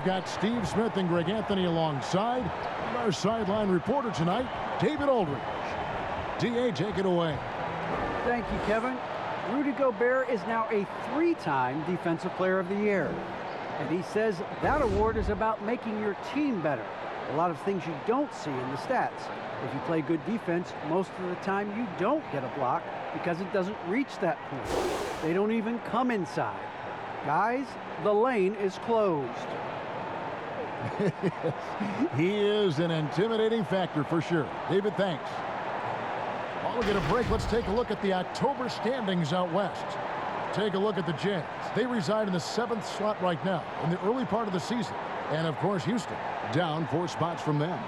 got Steve Smith and Greg Anthony alongside. And our sideline reporter tonight, David Aldridge. DA, take it away. Thank you, Kevin. Rudy Gobert is now a 3-time Defensive Player of the Year. And he says that award is about making your team better. A lot of things you don't see in the stats. If you play good defense, most of the time you don't get a block because it doesn't reach that point. They don't even come inside. Guys, the lane is closed. He is an intimidating factor for sure. David, thanks. While we get a break, let's take a look at the October standings out west. Take a look at the Jazz. They reside in the 7th slot right now in the early part of the season. And, of course, Houston down 4 spots from them.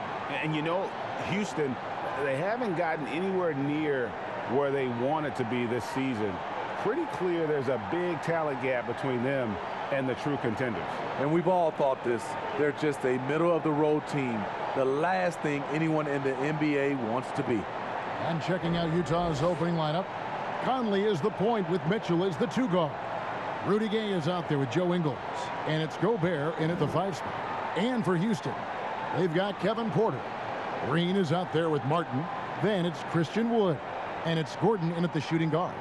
And, you know, Houston, they haven't gotten anywhere near where they wanted to be this season. Pretty clear there's a big talent gap between them and the true contenders. And we've all thought this. They're just a middle-of-the-road team. The last thing anyone in the NBA wants to be. And checking out Utah's opening lineup, Conley is the point with Mitchell as the 2 guard. Rudy Gay is out there with Joe Ingles. And it's Gobert in at the 5 spot. And for Houston, they've got Kevin Porter. Green is out there with Martin. Then it's Christian Wood. And it's Gordon in at the shooting guard.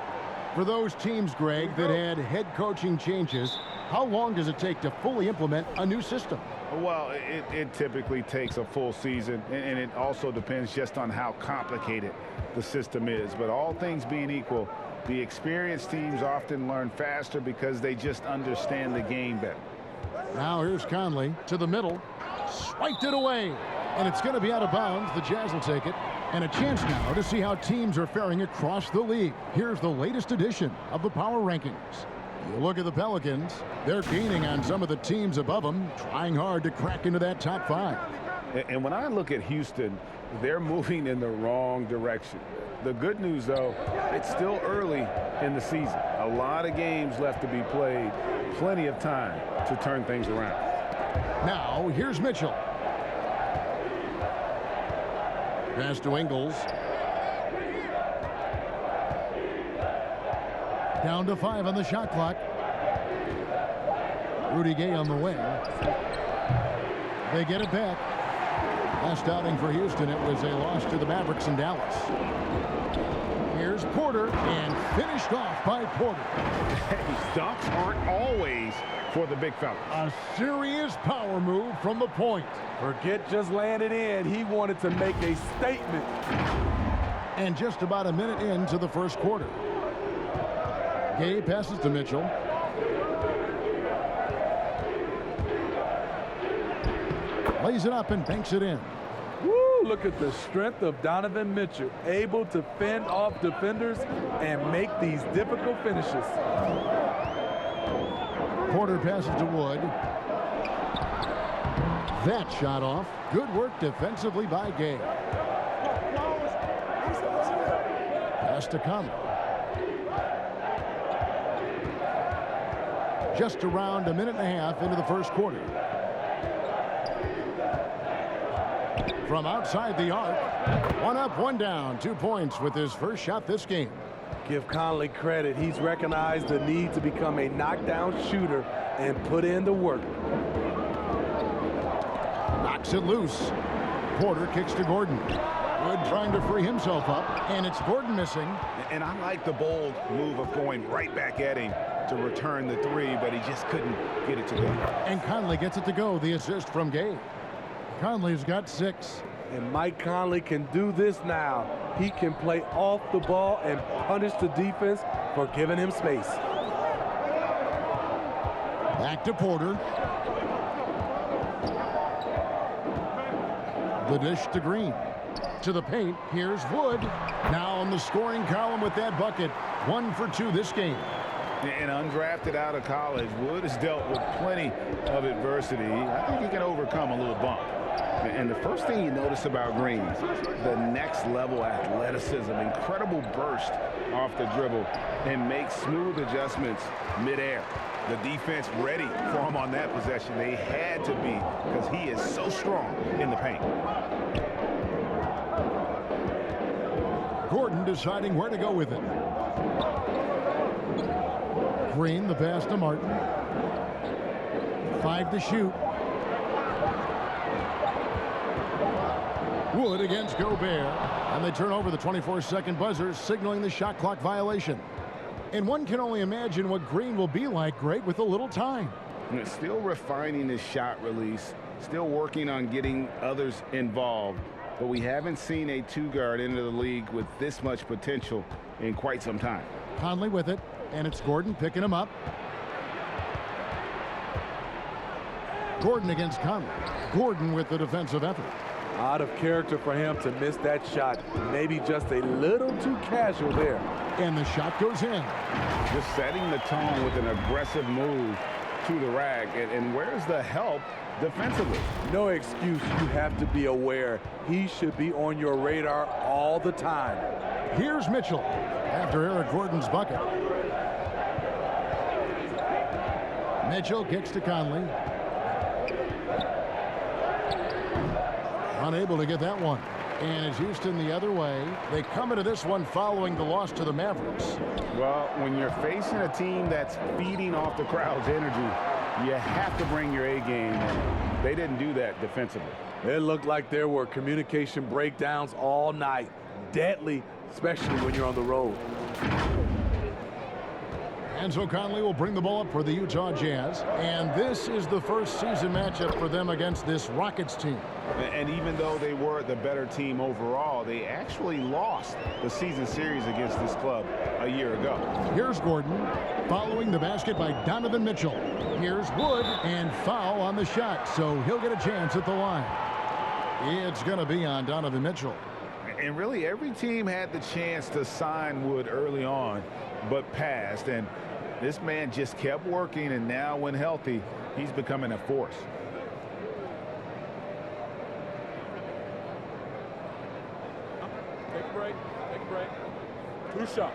For those teams, Greg, that had head coaching changes, how long does it take to fully implement a new system? Well, it typically takes a full season, and it also depends just on how complicated the system is. But all things being equal, the experienced teams often learn faster because they just understand the game better. Now here's Conley to the middle. Swiped it away. And it's going to be out of bounds. The Jazz will take it. And a chance now to see how teams are faring across the league. Here's the latest edition of the Power Rankings. You look at the Pelicans. They're gaining on some of the teams above them, trying hard to crack into that top 5. And when I look at Houston, they're moving in the wrong direction. The good news, though, it's still early in the season. A lot of games left to be played. Plenty of time to turn things around. Now, here's Mitchell. Pass to Ingles. Down to 5 on the shot clock. Rudy Gay on the wing. They get it back. Last outing for Houston, it was a loss to the Mavericks in Dallas. Here's Porter, and finished off by Porter. Dunks aren't always for the big fellas. A serious power move from the point. Forget just laying it in. He wanted to make a statement. And just about a minute into the first quarter. Gay passes to Mitchell. Lays it up and banks it in. Woo, look at the strength of Donovan Mitchell, able to fend off defenders and make these difficult finishes. Porter passes to Wood. That shot off. Good work defensively by Gay. Pass to Conley. Just around a minute and a half into the first quarter. From outside the arc, 1 up, 1 down, 2 points with his first shot this game. Give Conley credit. He's recognized the need to become a knockdown shooter and put in the work. Knocks it loose. Porter kicks to Gordon. Wood trying to free himself up, and it's Gordon missing. And I like the bold move of going right back at him to return the 3, but he just couldn't get it to go. And Conley gets it to go, the assist from Gay. Conley's got 6. And Mike Conley can do this now. He can play off the ball and punish the defense for giving him space. Back to Porter. The dish to Green. To the paint, here's Wood. Now on the scoring column with that bucket. 1 for 2 this game. And undrafted out of college, Wood has dealt with plenty of adversity. I think he can overcome a little bump. And the first thing you notice about Green, the next level athleticism, incredible burst off the dribble, and makes smooth adjustments midair. The defense ready for him on that possession. They had to be, because he is so strong in the paint. Gordon deciding where to go with it. Green, the pass to Martin. 5 to shoot. Wood against Gobert. And they turn over the 24-second buzzer, signaling the shot clock violation. And one can only imagine what Green will be like, Greg, with a little time. Still refining his shot release, still working on getting others involved. But we haven't seen a two-guard into the league with this much potential in quite some time. Conley with it, and it's Gordon picking him up. Gordon against Conley. Gordon with the defensive effort. Out of character for him to miss that shot. Maybe just a little too casual there. And the shot goes in. Just setting the tone with an aggressive move to the rack. And where's the help defensively? No excuse. You have to be aware. He should be on your radar all the time. Here's Mitchell after Eric Gordon's bucket. Mitchell kicks to Conley. Unable to get that one. And it's Houston the other way. They come into this one following the loss to the Mavericks. Well, when you're facing a team that's feeding off the crowd's energy, you have to bring your A game. And they didn't do that defensively. It looked like there were communication breakdowns all night. Deadly, especially when you're on the road. And so Conley will bring the ball up for the Utah Jazz. And this is the first season matchup for them against this Rockets team. And even though they were the better team overall, they actually lost the season series against this club a year ago. Here's Gordon following the basket by Donovan Mitchell. Here's Wood, and foul on the shot, so he'll get a chance at the line. It's going to be on Donovan Mitchell. And really every team had the chance to sign Wood early on, but passed. And this man just kept working, and now when healthy, he's becoming a force. Take a break. Take a break. 2 shots.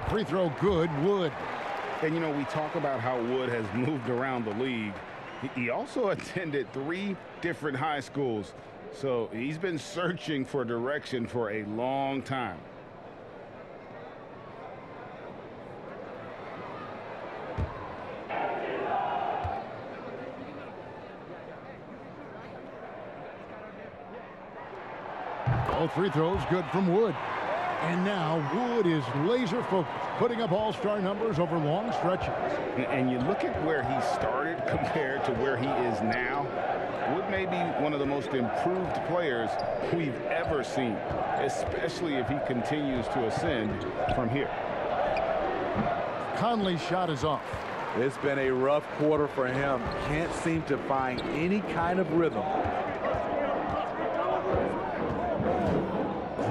Free throw good, Wood. And, you know, we talk about how Wood has moved around the league. He also attended 3 different high schools, so he's been searching for direction for a long time. All free throws good from Wood. And now Wood is laser focused, putting up all-star numbers over long stretches. And you look at where he started compared to where he is now. Wood may be one of the most improved players we've ever seen, especially if he continues to ascend from here. Conley's shot is off. It's been a rough quarter for him. Can't seem to find any kind of rhythm.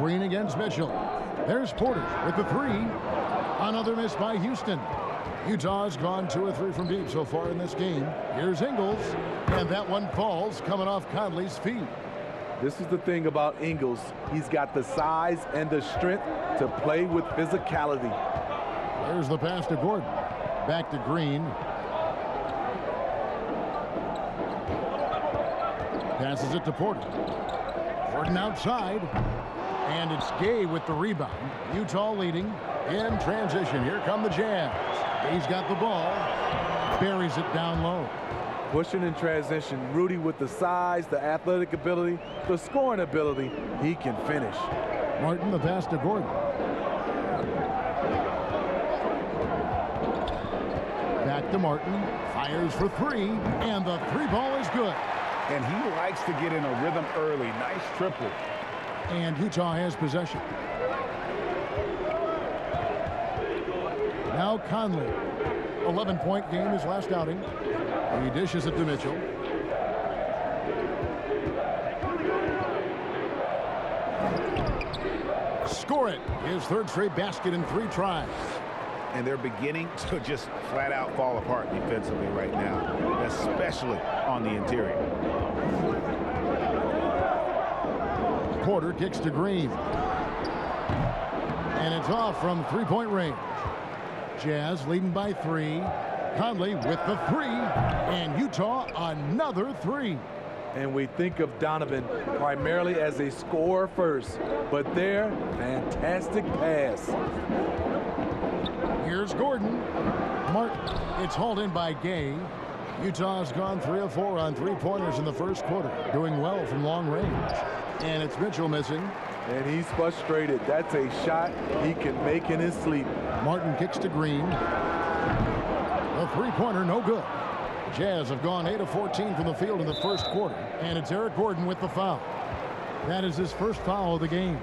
Green against Mitchell. There's Porter with the 3. Another miss by Houston. Utah's gone 2 or 3 from deep so far in this game. Here's Ingles, and that one falls coming off Conley's feet. This is the thing about Ingles. He's got the size and the strength to play with physicality. There's the pass to Gordon. Back to Green. Passes it to Porter. Gordon outside. And it's Gay with the rebound. Utah leading in transition. Here come the Jazz. Gay's got the ball. Buries it down low. Pushing in transition. Rudy with the size, the athletic ability, the scoring ability. He can finish. Martin the pass to Gordon. Back to Martin. Fires for 3. And the 3 ball is good. And he likes to get in a rhythm early. Nice triple. And Utah has possession. Now Conley. 11-point game his last outing. He dishes it to Mitchell. Score it. His 3rd straight basket in 3 tries. And they're beginning to just flat out fall apart defensively right now, especially on the interior. Porter kicks to Green. And it's off from 3-point range. Jazz leading by 3. Conley with the 3. And Utah another 3. And we think of Donovan primarily as a scorer first. But there, fantastic pass. Here's Gordon. Martin. It's hauled in by Gay. Utah's gone 3 of 4 on three-pointers in the first quarter, doing well from long range. And it's Mitchell missing. And he's frustrated. That's a shot he can make in his sleep. Martin kicks to Green. A three-pointer, no good. Jazz have gone 8 of 14 from the field in the first quarter. And it's Eric Gordon with the foul. That is his first foul of the game.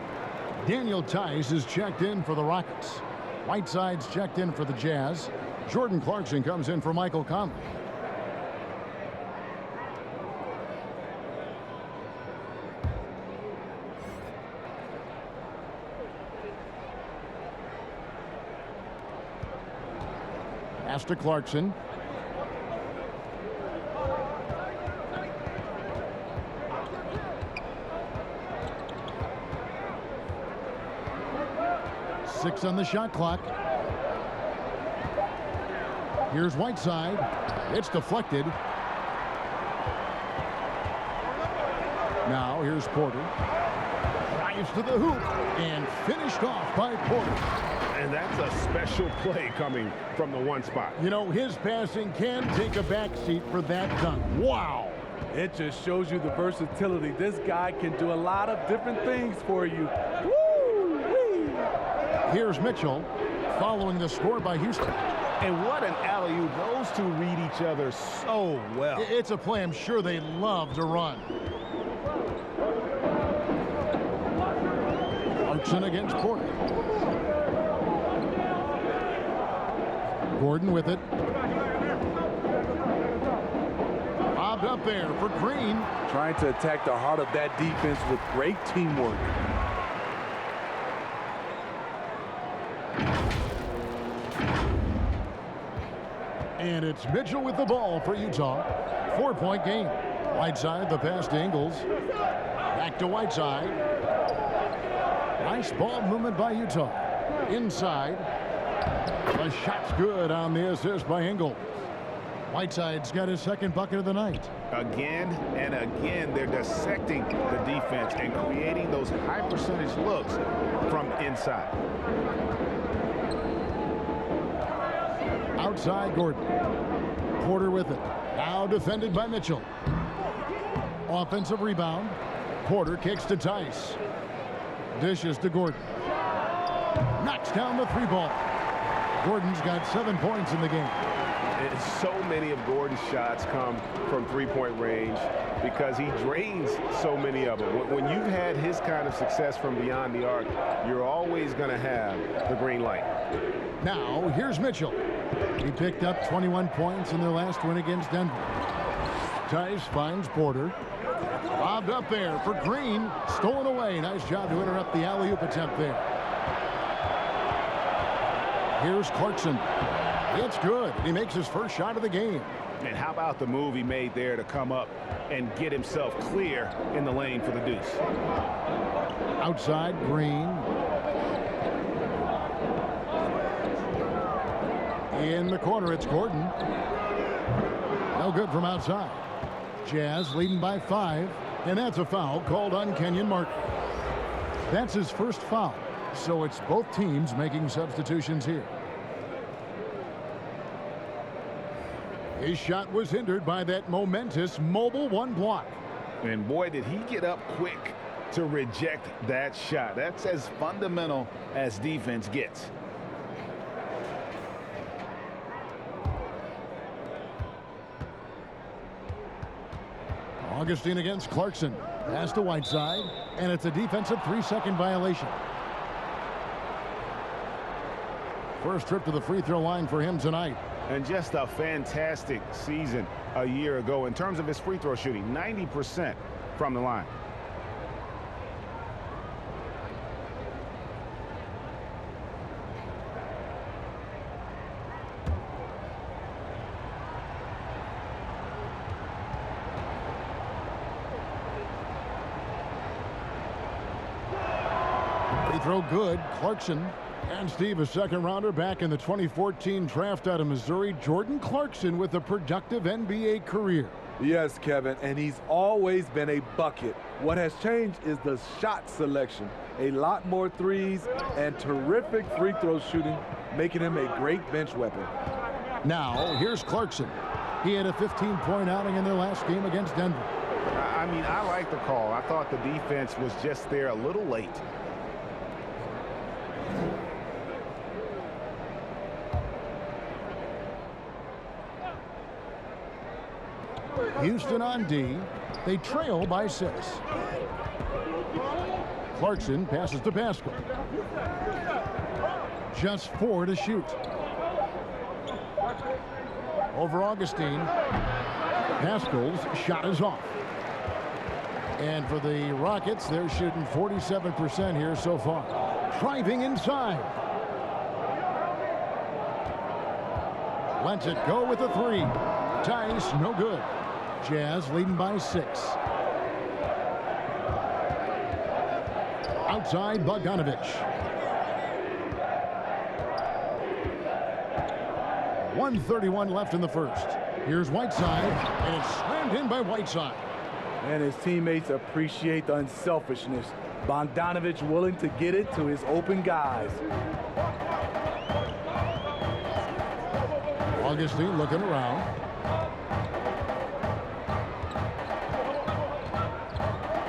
Daniel Tice is checked in for the Rockets. Whiteside's checked in for the Jazz. Jordan Clarkson comes in for Michael Conley. Pass to Clarkson. Six on the shot clock. Here's Whiteside. It's deflected. Now here's Porter. Drives to the hoop and finished off by Porter. And that's a special play coming from the one spot. You know, his passing can take a backseat for that dunk. Wow. It just shows you the versatility. This guy can do a lot of different things for you. Woo-wee. Here's Mitchell following the score by Houston. And what an alley-oop. Those two read each other so well. It's a play I'm sure they love to run. Clarkson against Porter. Gordon with it. Bobbed up there for Green. Trying to attack the heart of that defense with great teamwork. And it's Mitchell with the ball for Utah. 4-point game. Whiteside, the pass to Ingles. Back to Whiteside. Nice ball movement by Utah. Inside. The shot's good on the assist by Ingles. Whiteside's got his second bucket of the night. Again and again, they're dissecting the defense and creating those high percentage looks from inside. Outside Gordon. Porter with it. Now defended by Mitchell. Offensive rebound. Porter kicks to Tice. Dishes to Gordon. Knocks down the three ball. Gordon's got 7 points in the game. And so many of Gordon's shots come from three-point range because he drains so many of them. When you've had his kind of success from beyond the arc, you're always going to have the green light. Now, here's Mitchell. He picked up 21 points in their last win against Denver. Tice finds Porter. Bobbed up there for Green. Stolen away. Nice job to interrupt the alley-oop attempt there. Here's Clarkson. It's good. He makes his first shot of the game. And how about the move he made there to come up and get himself clear in the lane for the deuce? Outside, Green. In the corner, it's Gordon. No good from outside. Jazz leading by 5, and that's a foul called on Kenyon Martin. That's his first foul, so it's both teams making substitutions here. His shot was hindered by that momentous mobile one block. And boy, did he get up quick to reject that shot. That's as fundamental as defense gets. Augustine against Clarkson. Pass to Whiteside, and it's a defensive 3-second violation. First trip to the free throw line for him tonight. And just a fantastic season a year ago in terms of his free throw shooting. 90% from the line. Free throw good. Clarkson. And Steve, a second rounder back in the 2014 draft out of Missouri. Jordan Clarkson with a productive NBA career. Yes, Kevin, and he's always been a bucket. What has changed is the shot selection. A lot more threes and terrific free throw shooting, making him a great bench weapon. Now, here's Clarkson. He had a 15-point outing in their last game against Denver. I mean, I like the call. I thought the defense was just there a little late. Houston on D. They trail by 6. Clarkson passes to Pascal. Just 4 to shoot. Over Augustine. Pascal's shot is off. And for the Rockets, they're shooting 47% here so far. Driving inside. Lets it go with a 3. Tice, no good. Jazz leading by 6. Outside, Bogdanovich. 1:31 left in the first. Here's Whiteside, and it's slammed in by Whiteside. And his teammates appreciate the unselfishness. Bogdanovich willing to get it to his open guys. Augustine looking around.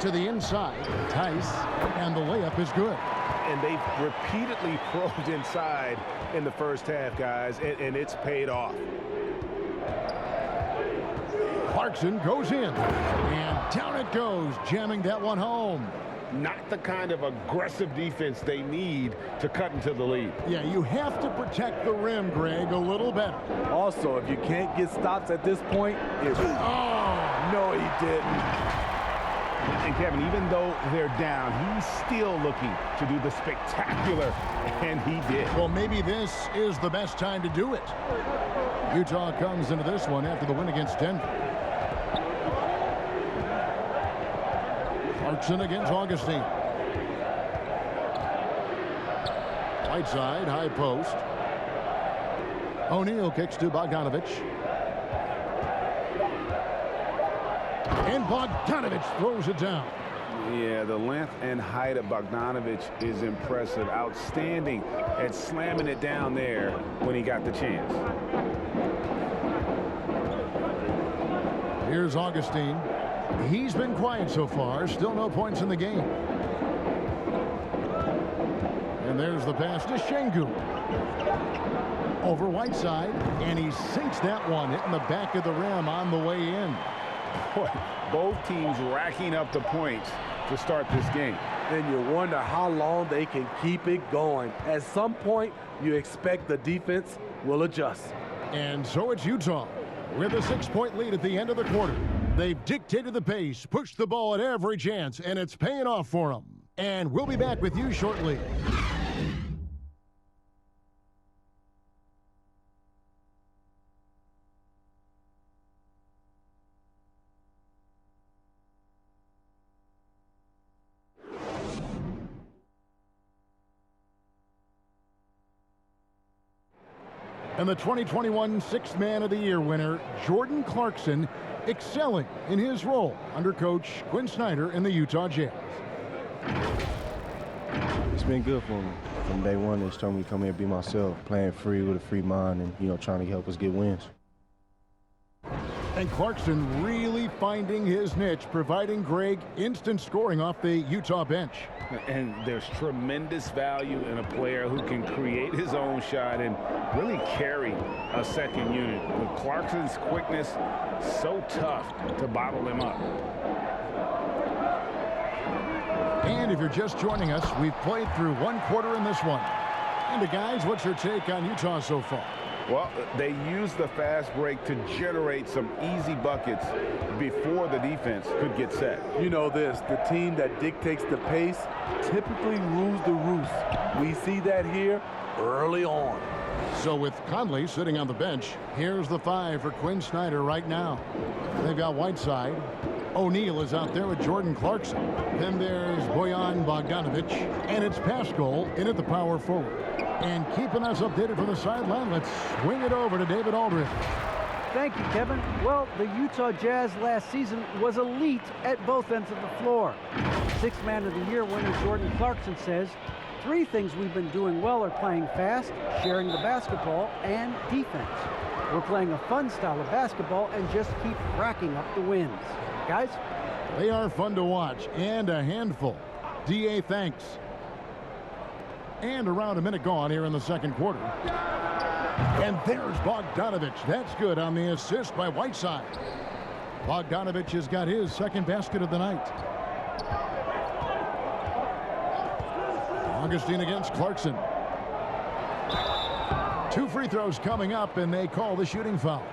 To the inside, Tice, and the layup is good. And they've repeatedly probed inside in the first half, guys, and it's paid off. Clarkson goes in, and down it goes, jamming that one home. Not the kind of aggressive defense they need to cut into the lead. Yeah, you have to protect the rim, Greg, a little better. Also, if you can't get stops at this point, it's... Oh, no, he didn't. And Kevin, even though they're down, he's still looking to do the spectacular, and he did. Well, maybe this is the best time to do it. Utah comes into this one after the win against Denver. Clarkson against Augustine. Whiteside, high post. O'Neal kicks to Bogdanovich. And Bogdanovich throws it down. Yeah, the length and height of Bogdanovich is impressive. Outstanding at slamming it down there when he got the chance. Here's Augustine. He's been quiet so far. Still no points in the game. And there's the pass to Şengün. Over Whiteside, and he sinks that one, hitting the back of the rim on the way in. Boy, both teams racking up the points to start this game. And you wonder how long they can keep it going. At some point, you expect the defense will adjust. And so it's Utah with a 6-point lead at the end of the quarter. They've dictated the pace, pushed the ball at every chance, and it's paying off for them. And we'll be back with you shortly. And the 2021 Sixth Man of the Year winner, Jordan Clarkson, excelling in his role under Coach Quinn Snyder in the Utah Jazz. It's been good for me. From day one, they told me to come here and be myself, playing free with a free mind and, trying to help us get wins. And Clarkson really finding his niche, providing Greg instant scoring off the Utah bench. And there's tremendous value in a player who can create his own shot and really carry a second unit. With Clarkson's quickness, so tough to bottle him up. And if you're just joining us, we've played through one quarter in this one. And guys, what's your take on Utah so far? Well, they used the fast break to generate some easy buckets before the defense could get set. You know this, the team that dictates the pace typically rules the roost. We see that here early on. So with Conley sitting on the bench, here's the 5 for Quinn Snyder right now. They've got Whiteside. O'Neal is out there with Jordan Clarkson. Then there's Bojan Bogdanovich. And it's Pascal in at the power forward. And keeping us updated from the sideline, let's swing it over to David Aldridge. Thank you, Kevin. Well, the Utah Jazz last season was elite at both ends of the floor. Sixth Man of the Year winner Jordan Clarkson says, 3 things we've been doing well are playing fast, sharing the basketball, and defense. We're playing a fun style of basketball and just keep racking up the wins. Guys? They are fun to watch and a handful. DA, thanks. And around a minute gone here in the second quarter. And there's Bogdanovich. That's good on the assist by Whiteside. Bogdanovich has got his second basket of the night. Augustine against Clarkson. 2 free throws coming up, and they call the shooting foul.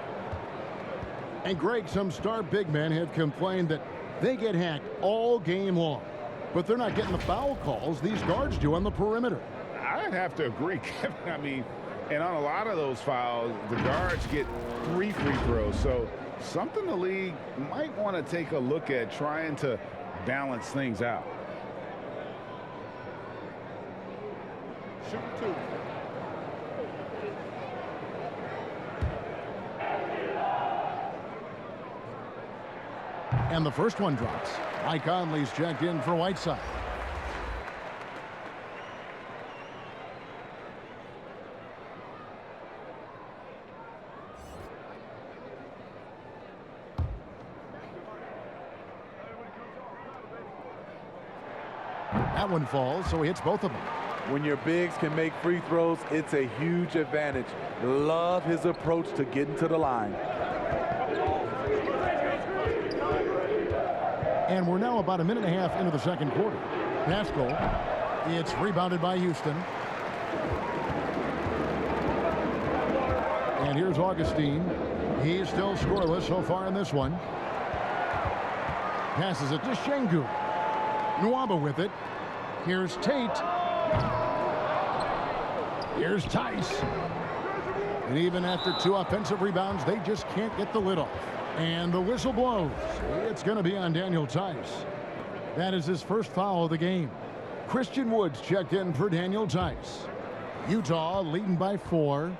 And Greg, some star big men have complained that they get hacked all game long. But they're not getting the foul calls these guards do on the perimeter. I'd have to agree, Kevin. I mean, and on a lot of those fouls, the guards get 3 free throws. So something the league might want to take a look at, trying to balance things out. Shoot 2. And the first one drops. Mike Conley's checked in for Whiteside. That one falls, so he hits both of them. When your bigs can make free throws, it's a huge advantage. Love his approach to getting to the line. And we're now about a minute and a half into the second quarter. Pascal, it's rebounded by Houston. And here's Augustine. He's still scoreless so far in this one. Passes it to Şengün. Nwaba with it. Here's Tate. Here's Tice. And even after 2 offensive rebounds, they just can't get the lid off. And the whistle blows. It's going to be on Daniel Tice. That is his first foul of the game. Christian Woods checked in for Daniel Tice. Utah leading by 4.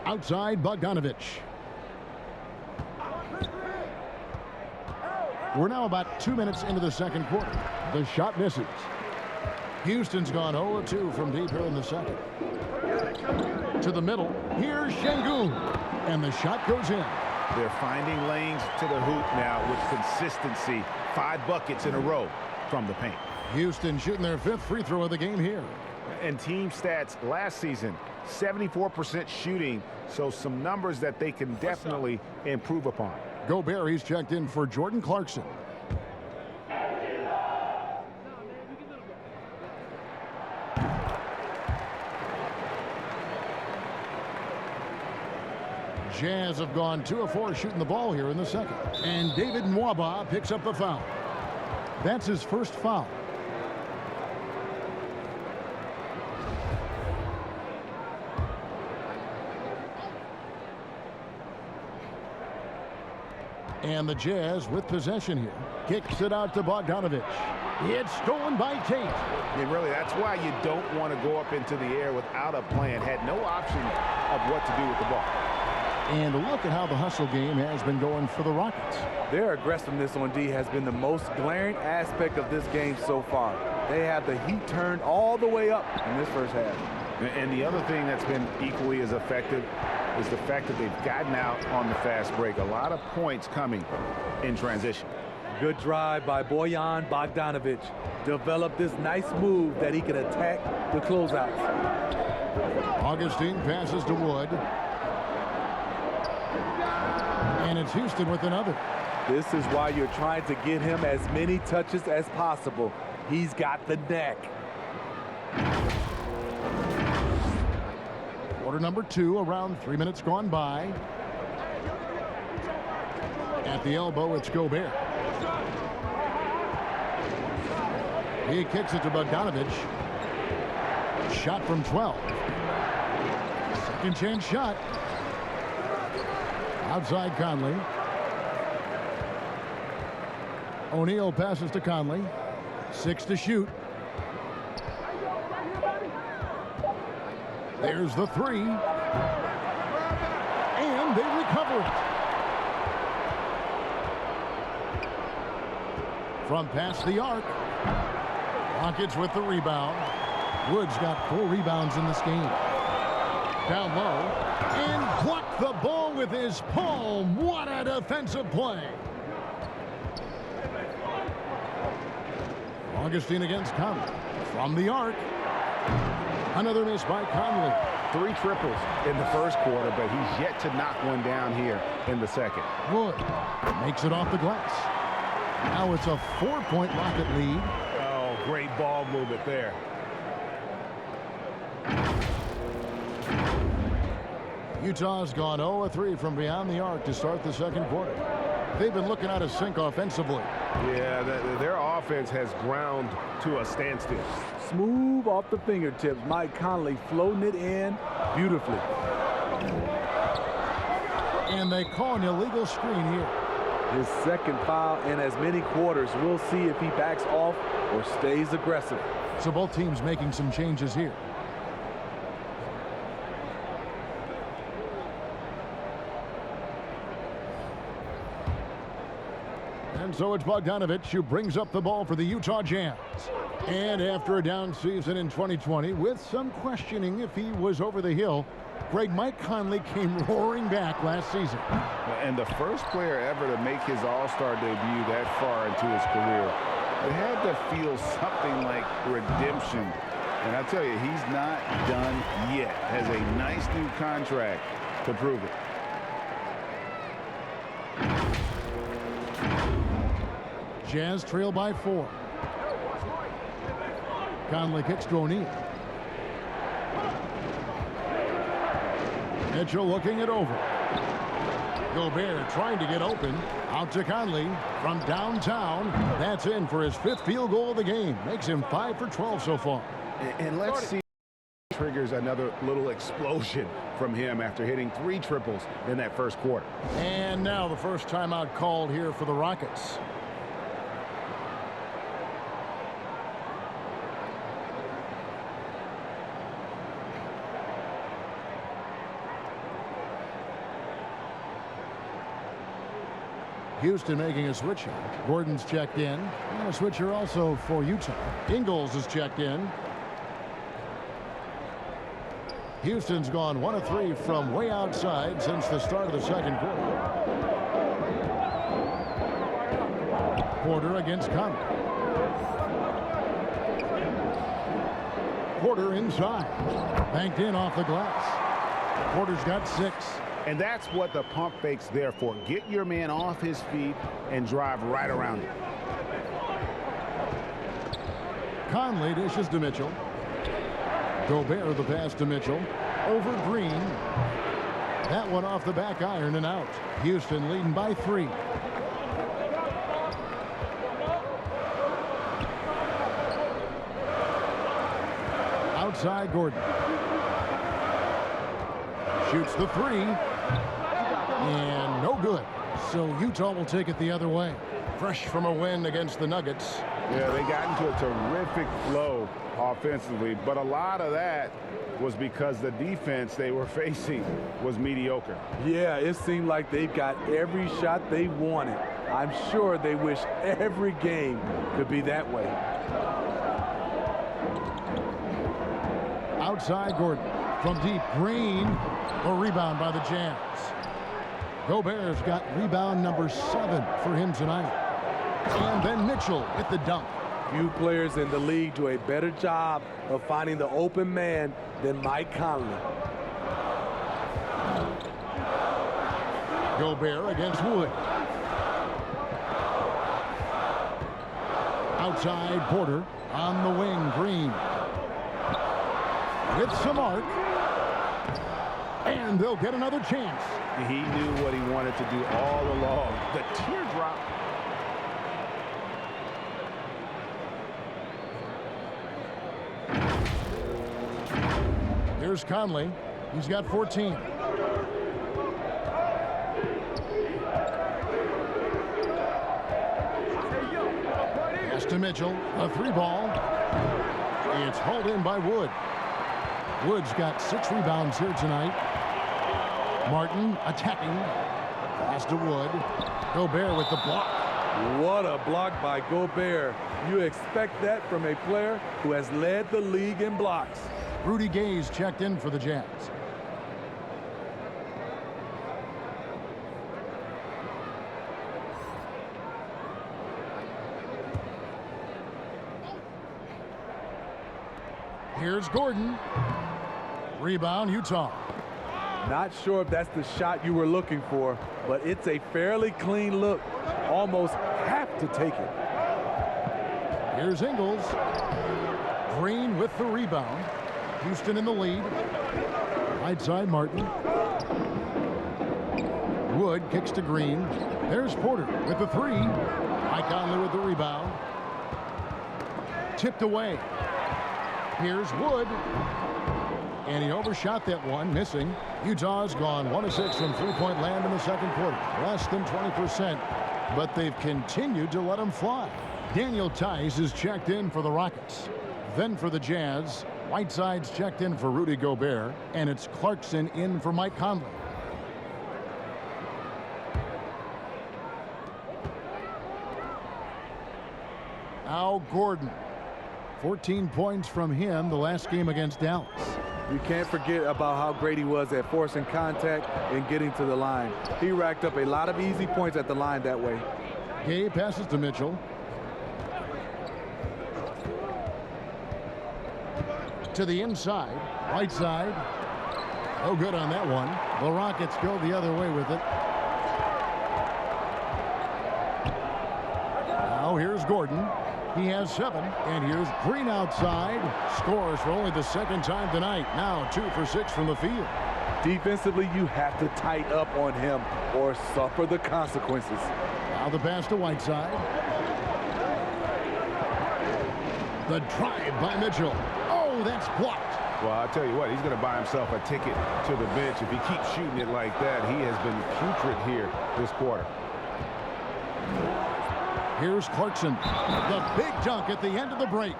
Outside Bogdanovich. We're now about 2 minutes into the second quarter. The shot misses. Houston's gone 0-2 from deep here in the second. To the middle. Here's Şengün. And the shot goes in. They're finding lanes to the hoop now with consistency. 5 buckets in a row from the paint. Houston shooting their 5th free throw of the game here. And team stats last season, 74% shooting, so some numbers that they can definitely improve upon. Gobert, he's checked in for Jordan Clarkson. Jazz have gone 2 of 4 shooting the ball here in the second. And David Nwaba picks up the foul. That's his first foul. And the Jazz with possession here. Kicks it out to Bogdanovich. It's stolen by Tate. And really, that's why you don't want to go up into the air without a plan. Had no option of what to do with the ball. And look at how the hustle game has been going for the Rockets. Their aggressiveness on D has been the most glaring aspect of this game so far. They have the heat turned all the way up in this first half. And the other thing that's been equally as effective is the fact that they've gotten out on the fast break. A lot of points coming in transition. Good drive by Bojan Bogdanovich. Developed this nice move that he can attack the closeouts. Augustine passes to Wood. And it's Houston with another. This is why you're trying to get him as many touches as possible. He's got the neck. Quarter number 2, around 3 minutes gone by. At the elbow, it's Gobert. He kicks it to Bogdanovich. Shot from 12. Second chance shot. Outside Conley. O'Neal passes to Conley. 6 to shoot. There's the 3. And they cover it. From past the arc. Rockets with the rebound. Wood's got 4 rebounds in this game. Down low. And blocked the ball with his palm. What a defensive play. Augustine against Conley. From the arc. Another miss by Conley. 3 triples in the first quarter, but he's yet to knock one down here in the second. Wood makes it off the glass. Now it's a 4-point Rocket lead. Oh, great ball movement there. Utah's gone 0-3 from beyond the arc to start the second quarter. They've been looking out of sync offensively. Yeah, their offense has ground to a standstill. Smooth off the fingertips. Mike Conley floating it in beautifully. And they call an illegal screen here. His second foul in as many quarters. We'll see if he backs off or stays aggressive. So both teams making some changes here. And so it's Bogdanovich who brings up the ball for the Utah Jazz. And after a down season in 2020, with some questioning if he was over the hill, Mike Conley came roaring back last season. And the first player ever to make his All-Star debut that far into his career. It had to feel something like redemption. And I tell you, he's not done yet. Has a nice new contract to prove it. Jazz trail by 4. Conley kicks to O'Neal. Mitchell looking it over. Gobert trying to get open. Out to Conley from downtown. That's in for his 5th field goal of the game. Makes him 5 for 12 so far. And let's see if triggers another little explosion from him after hitting 3 triples in that first quarter. And now the first timeout called here for the Rockets. Houston making a switch here. Gordon's checked in. And a switcher also for Utah. Ingles is checked in. Houston's gone 1 of 3 from way outside since the start of the second quarter. Porter against Conley. Porter inside. Banked in off the glass. Porter's got 6. And that's what the pump fake's there for. Get your man off his feet and drive right around him. Conley dishes to Mitchell. Gobert the pass to Mitchell. Over Green. That one off the back iron and out. Houston leading by 3. Outside Gordon. Shoots the 3. And no good. So Utah will take it the other way. Fresh from a win against the Nuggets. Yeah, they got into a terrific flow offensively, but a lot of that was because the defense they were facing was mediocre. Yeah, it seemed like they've got every shot they wanted. I'm sure they wish every game could be that way. Outside Gordon. From deep, Green. A rebound by the Jazz. Gobert's got rebound number 7 for him tonight. And then Mitchell with the dunk. Few players in the league do a better job of finding the open man than Mike Conley. Gobert against Wood. Outside Porter. On the wing, Green. With some arc. And they'll get another chance. He knew what he wanted to do all along. The teardrop. Here's Conley. He's got 14. Pass to Mitchell. A 3-ball. It's hauled in by Wood. Wood's got 6 rebounds here tonight. Martin attacking. Pass to Wood. Gobert with the block. What a block by Gobert. You expect that from a player who has led the league in blocks. Rudy Gay's checked in for the Jazz. Here's Gordon. Rebound, Utah. Not sure if that's the shot you were looking for, but it's a fairly clean look. Almost have to take it. Here's Ingles. Green with the rebound. Houston in the lead. Right side, Martin. Wood kicks to Green. There's Porter with the three. Mike Conley with the rebound. Tipped away. Here's Wood. And he overshot that one, missing. Utah's gone 1 of 6 from three-point land in the second quarter. Less than 20%, but they've continued to let him fly. Daniel Tice is checked in for the Rockets. Then for the Jazz, Whiteside's checked in for Rudy Gobert, and it's Clarkson in for Mike Conley. Now Gordon. 14 points from him the last game against Dallas. You can't forget about how great he was at forcing contact and getting to the line. He racked up a lot of easy points at the line that way. Gay passes to Mitchell. To the inside. Right side. No good on that one. The Rockets go the other way with it. Now here's Gordon. He has 7, and here's Green outside. Scores for only the second time tonight. Now 2 for 6 from the field. Defensively, you have to tighten up on him or suffer the consequences. Now the pass to Whiteside. The drive by Mitchell. Oh, that's blocked. Well, I'll tell you what, he's going to buy himself a ticket to the bench. If he keeps shooting it like that, he has been putrid here this quarter. Here's Clarkson. The big dunk at the end of the break.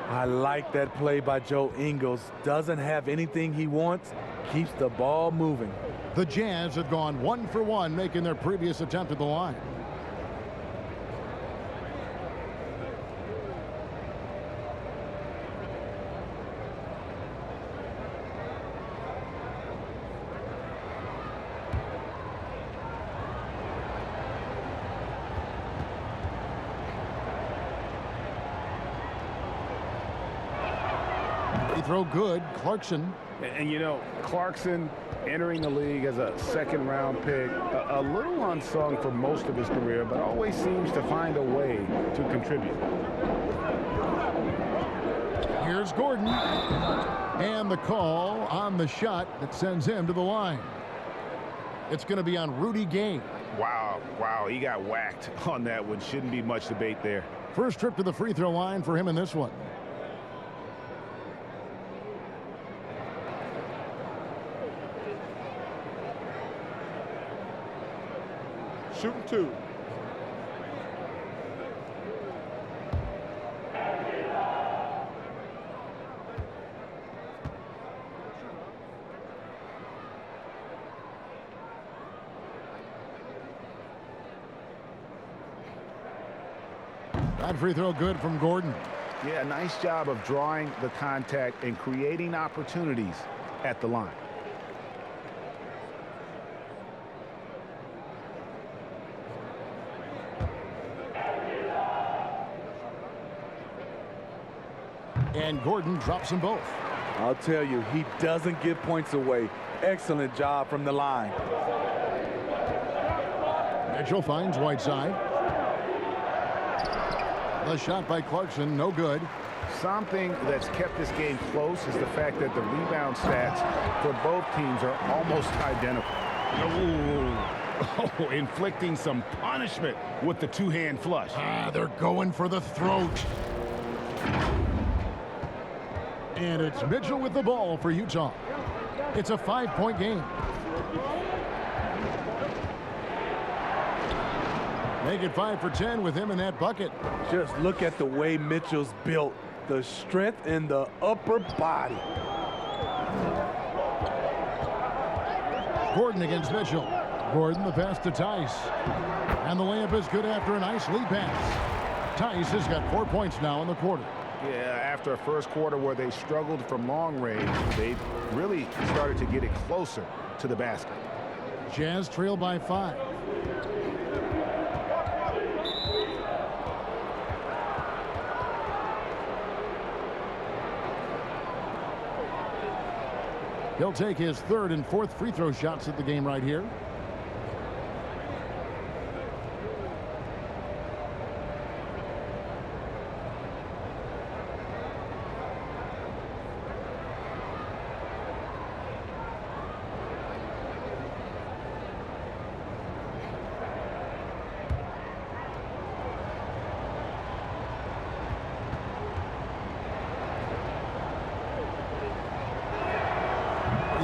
I like that play by Joe Ingles. Doesn't have anything he wants. Keeps the ball moving. The Jazz have gone 1 for 1, making their previous attempt at the line. Throw good. Clarkson. And you know, Clarkson entering the league as a second-round pick, a little unsung for most of his career, but always seems to find a way to contribute. Here's Gordon. And the call on the shot that sends him to the line. It's going to be on Rudy Gay. Wow, he got whacked on that one. Shouldn't be much debate there. First trip to the free throw line for him in this one. Shooting 2. That free throw good from Gordon. Yeah, nice job of drawing the contact and creating opportunities at the line. And Gordon drops them both. I'll tell you, he doesn't give points away. Excellent job from the line. Mitchell finds Whiteside. The shot by Clarkson, no good. Something that's kept this game close is the fact that the rebound stats for both teams are almost identical. Oh, inflicting some punishment with the two-hand flush. They're going for the throat. And it's Mitchell with the ball for Utah. It's a 5-point game. Make it 5 for 10 with him in that bucket. Just look at the way Mitchell's built. The strength in the upper body. Gordon against Mitchell. Gordon, the pass to Tice. And the layup is good after a nice lead pass. Tice has got 4 points now in the quarter. Yeah, after a first quarter where they struggled from long range, they really started to get it closer to the basket. Jazz trail by 5. He'll take his third and fourth free throw shots at the game right here.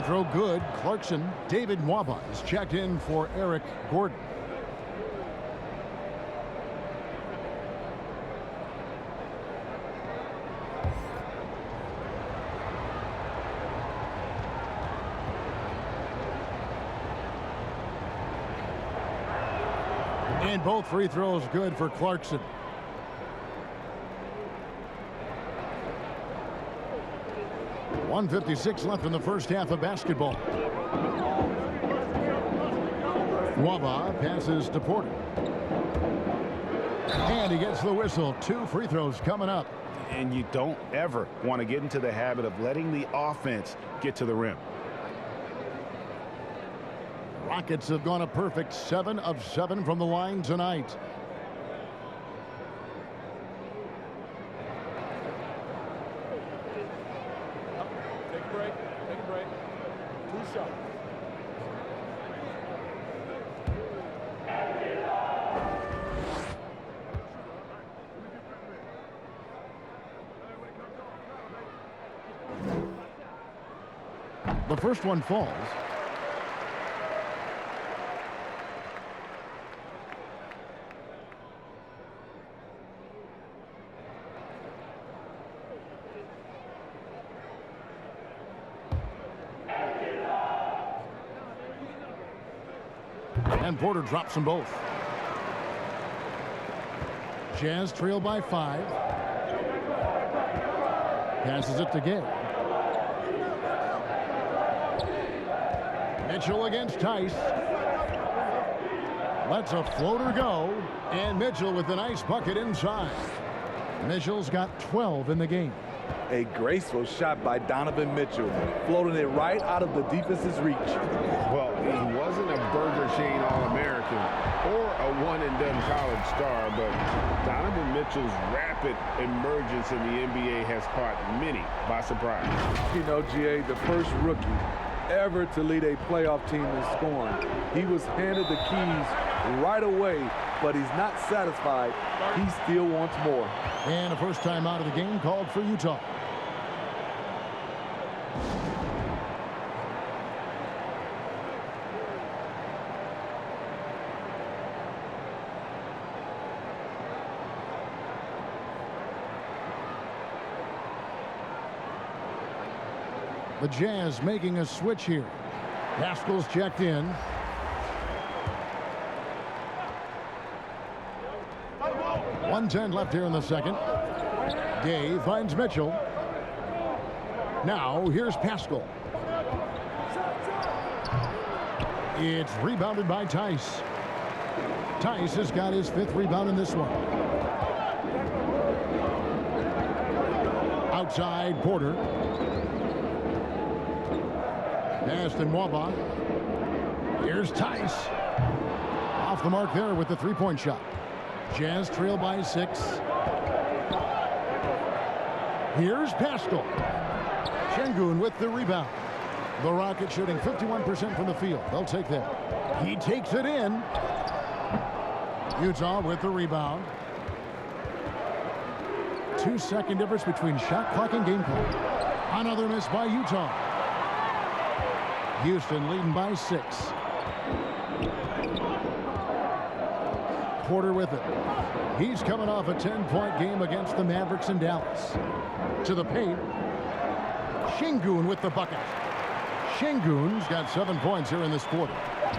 Throw good. Clarkson. David Nwaba is checked in for Eric Gordon. And both free throws good for Clarkson. .156 left in the first half of basketball. Nwaba passes to Porter. And he gets the whistle. 2 free throws coming up. And you don't ever want to get into the habit of letting the offense get to the rim. Rockets have gone a perfect 7 of 7 from the line tonight. Take a break. 2 shots. The first one falls. And Porter drops them both. Jazz trail by 5. Passes it to Gay. Mitchell against Tice. Lets a floater go. And Mitchell with a nice bucket inside. Mitchell's got 12 in the game. A graceful shot by Donovan Mitchell, floating it right out of the defense's reach. Well, he wasn't a Burger Chain All-American or a one-and-done college star, but Donovan Mitchell's rapid emergence in the NBA has caught many by surprise. You know, GA, the first rookie ever to lead a playoff team in scoring. He was handed the keys right away, but he's not satisfied. He still wants more. And a first time out of the game called for Utah. The Jazz making a switch here. Pascal's checked in. .110 left here in the second. Gay finds Mitchell. Now here's Pascal. It's rebounded by Tice. Tice has got his 5th rebound in this one. Outside Porter. Pass to Nwaba. Here's Tice. Off the mark there with the 3-point shot. Jazz trail by 6. Here's Pascal. Şengün with the rebound. The Rockets shooting 51% from the field. They'll take that. He takes it in. Utah with the rebound. 2-second difference between shot clock and game clock. Another miss by Utah. Houston leading by 6. Porter with it. He's coming off a 10-point game against the Mavericks in Dallas. To the paint. Şengün with the bucket. Şengün's got 7 points here in this quarter.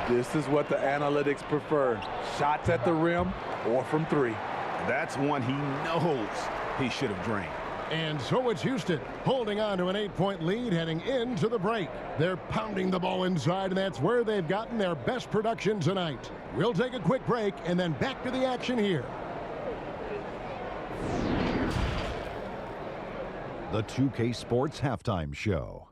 This is what the analytics prefer. Shots at the rim or from three. That's one he knows he should have drained. And so it's Houston holding on to an 8-point lead heading into the break. They're pounding the ball inside, and that's where they've gotten their best production tonight. We'll take a quick break and then back to the action here. The 2K Sports Halftime Show.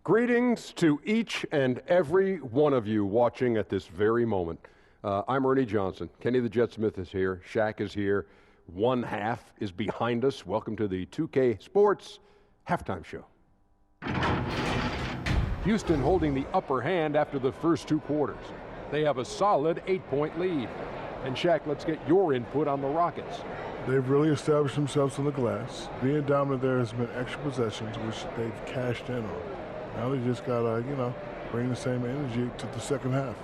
Greetings to each and every one of you watching at this very moment. I'm Ernie Johnson. Kenny the Jet Smith is here. Shaq is here. One half is behind us. Welcome to the 2K Sports Halftime Show. Houston holding the upper hand after the first 2 quarters. They have a solid 8-point lead. And Shaq, let's get your input on the Rockets. They've really established themselves on the glass. Being dominant there has been extra possessions, which they've cashed in on. Now they just got to, bring the same energy to the second half.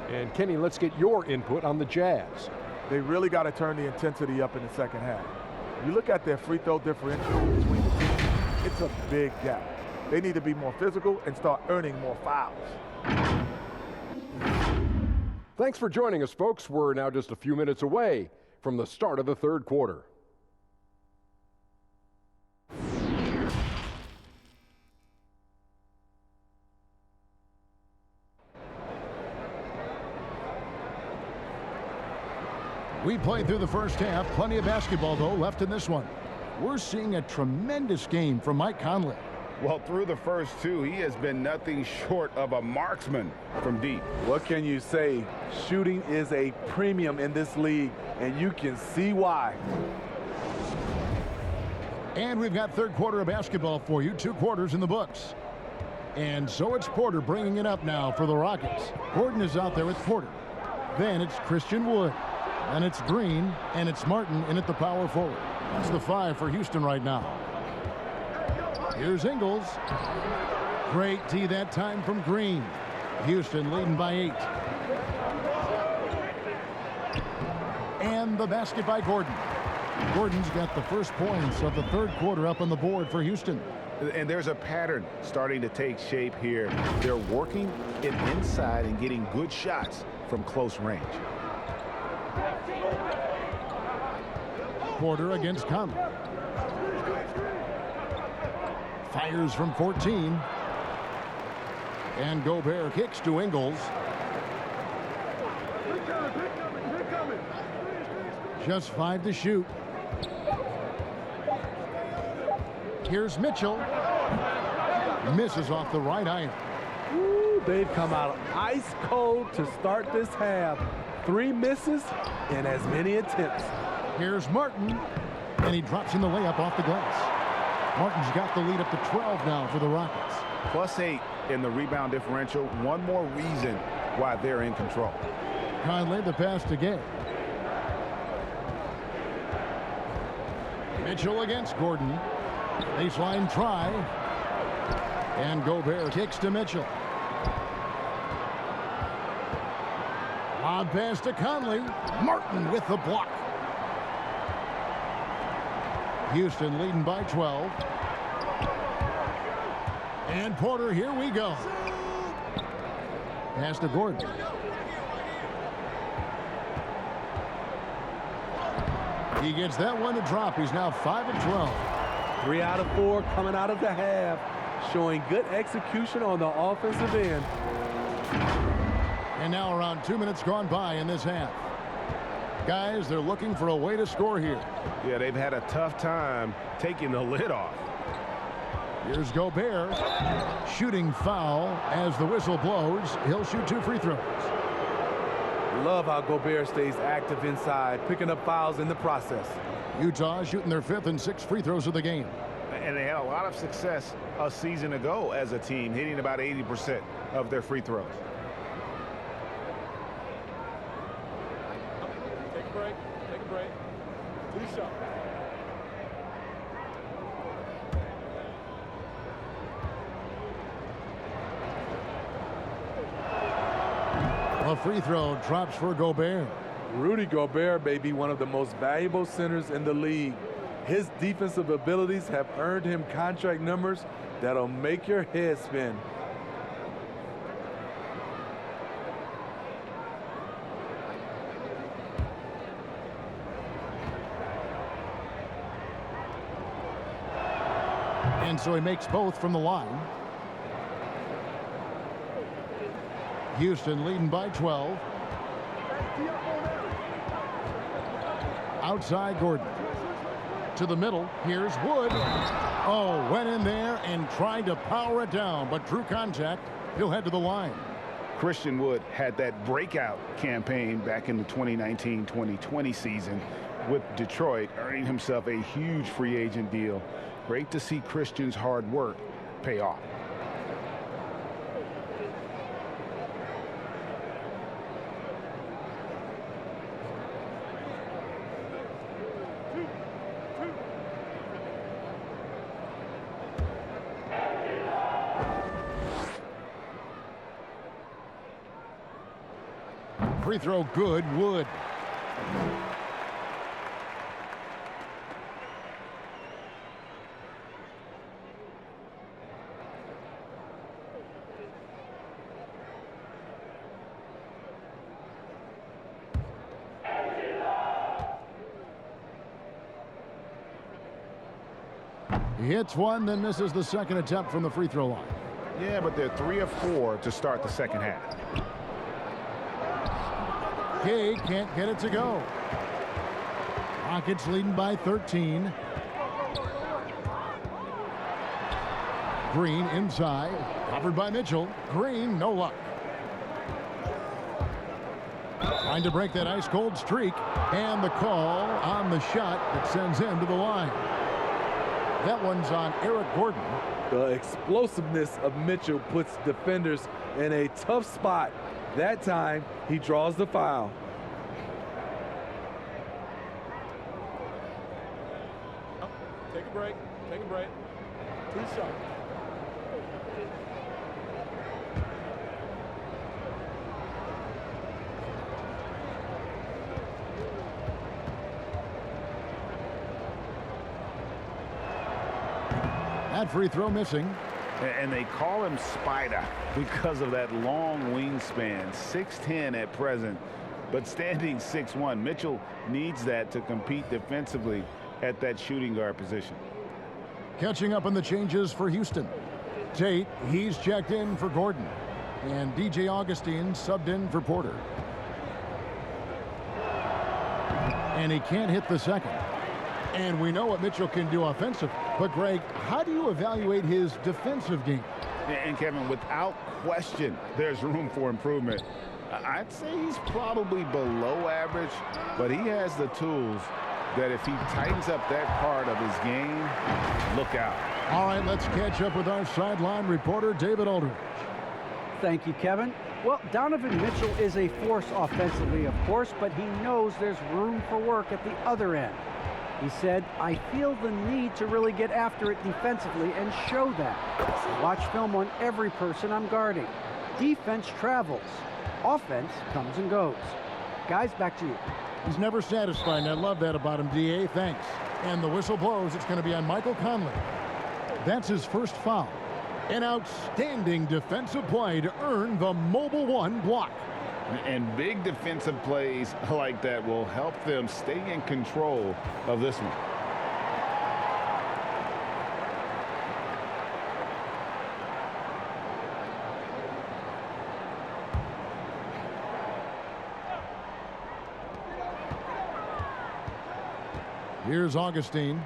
And Kenny, let's get your input on the Jazz. They really got to turn the intensity up in the second half. You look at their free throw differential between the teams, it's a big gap. They need to be more physical and start earning more fouls. Thanks for joining us, folks. We're now just a few minutes away from the start of the third quarter. We played through the first half. Plenty of basketball, though, left in this one. We're seeing a tremendous game from Mike Conley. Well, through the first 2, he has been nothing short of a marksman from deep. What can you say? Shooting is a premium in this league, and you can see why. And we've got third quarter of basketball for you. 2 quarters in the books. And so it's Porter bringing it up now for the Rockets. Gordon is out there with Porter. Then it's Christian Wood. And it's Green, and it's Martin in at the power forward. That's the 5 for Houston right now. Here's Ingles. Great D that time from Green. Houston leading by 8. And the basket by Gordon. Gordon's got the first points of the third quarter up on the board for Houston. And there's a pattern starting to take shape here. They're working it inside and getting good shots from close range. Porter against Conley. Fires from 14. And Gobert kicks to Ingles. Just 5 to shoot. Here's Mitchell. Misses off the right iron. Ooh, they've come out ice cold to start this half. 3 misses and as many attempts. Here's Martin, and he drops in the layup off the glass. Martin's got the lead up to 12 now for the Rockets. +8 in the rebound differential. One more reason why they're in control. Conley the pass to Gay. Mitchell against Gordon. Baseline try. And Gobert kicks to Mitchell. Lob pass to Conley. Martin with the block. Houston leading by 12. And Porter, here we go. Pass to Gordon. He gets that one to drop. He's now 5 of 12. 3 out of 4 coming out of the half, showing good execution on the offensive end. And now around 2 minutes gone by in this half. Guys, they're looking for a way to score here. Yeah, they've had a tough time taking the lid off. Here's Gobert. Shooting foul as the whistle blows. He'll shoot 2 free throws. Love how Gobert stays active inside, picking up fouls in the process. Utah shooting their 5th and 6th free throws of the game. And they had a lot of success a season ago as a team, hitting about 80% of their free throws. Take a break. Take a break. 2 shots. A free throw drops for Gobert. Rudy Gobert may be one of the most valuable centers in the league. His defensive abilities have earned him contract numbers that'll make your head spin. And so he makes both from the line. Houston leading by 12. Outside Gordon. To the middle. Here's Wood. Oh, went in there and tried to power it down, but drew contact. He'll head to the line. Christian Wood had that breakout campaign back in the 2019-2020 season with Detroit, earning himself a huge free agent deal. Great to see Christian's hard work pay off. Free throw good. Wood. He hits one, then misses the second attempt from the free throw line. Yeah, but they're 3 of 4 to start the second half. Kay can't get it to go. Rockets leading by 13. Green inside. Covered by Mitchell. Green, no luck. Trying to break that ice-cold streak. And the call on the shot that sends him to the line. That one's on Eric Gordon. The explosiveness of Mitchell puts defenders in a tough spot. That time, he draws the foul. Take a break. Take a break. 2 shots. That free throw missing. And they call him Spider because of that long wingspan, 6'10" at present, but standing 6'1". Mitchell needs that to compete defensively at that shooting guard position. Catching up on the changes for Houston. Tate, he's checked in for Gordon. And DJ Augustine subbed in for Porter. And he can't hit the second. And we know what Mitchell can do offensively. But, Greg, how do you evaluate his defensive game? And, Kevin, without question, there's room for improvement. I'd say he's probably below average, but he has the tools that if he tightens up that part of his game, look out. All right, let's catch up with our sideline reporter, David Aldridge. Thank you, Kevin. Well, Donovan Mitchell is a force offensively, of course, but he knows there's room for work at the other end. He said, I feel the need to really get after it defensively and show that. Watch film on every person I'm guarding. Defense travels. Offense comes and goes. Guys, back to you. He's never satisfied, and I love that about him, D.A. Thanks. And the whistle blows. It's going to be on Michael Conley. That's his first foul. An outstanding defensive play to earn the Mobile One block. And big defensive plays like that will help them stay in control of this one. Here's Augustine.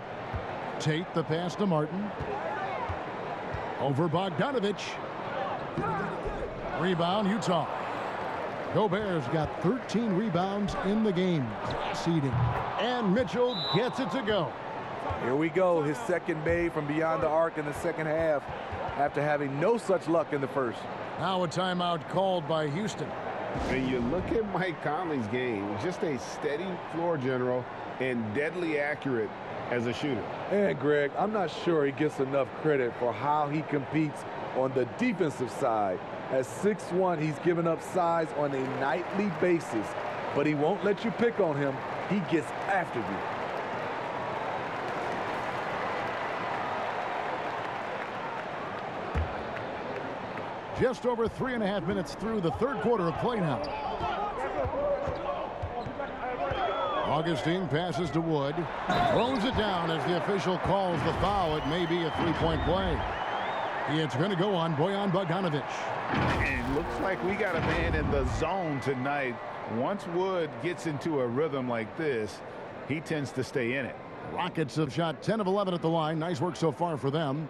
Tate the pass to Martin. Over Bogdanovich. Rebound, Utah. Gobert's got 13 rebounds in the game. Seeding. And Mitchell gets it to go. Here we go. His second made from beyond the arc in the second half after having no such luck in the first. Now a timeout called by Houston. And you look at Mike Conley's game, just a steady floor general and deadly accurate as a shooter. And Greg, I'm not sure he gets enough credit for how he competes on the defensive side. At 6'1", he's given up size on a nightly basis, but he won't let you pick on him. He gets after you. Just over 3.5 minutes through the third quarter of play now. Augustine passes to Wood. Throws it down as the official calls the foul. It may be a three-point play. It's going to go on Bojan Bogdanovic. And it looks like we got a man in the zone tonight. Once Wood gets into a rhythm like this, he tends to stay in it. Rockets have shot 10 of 11 at the line. Nice work so far for them.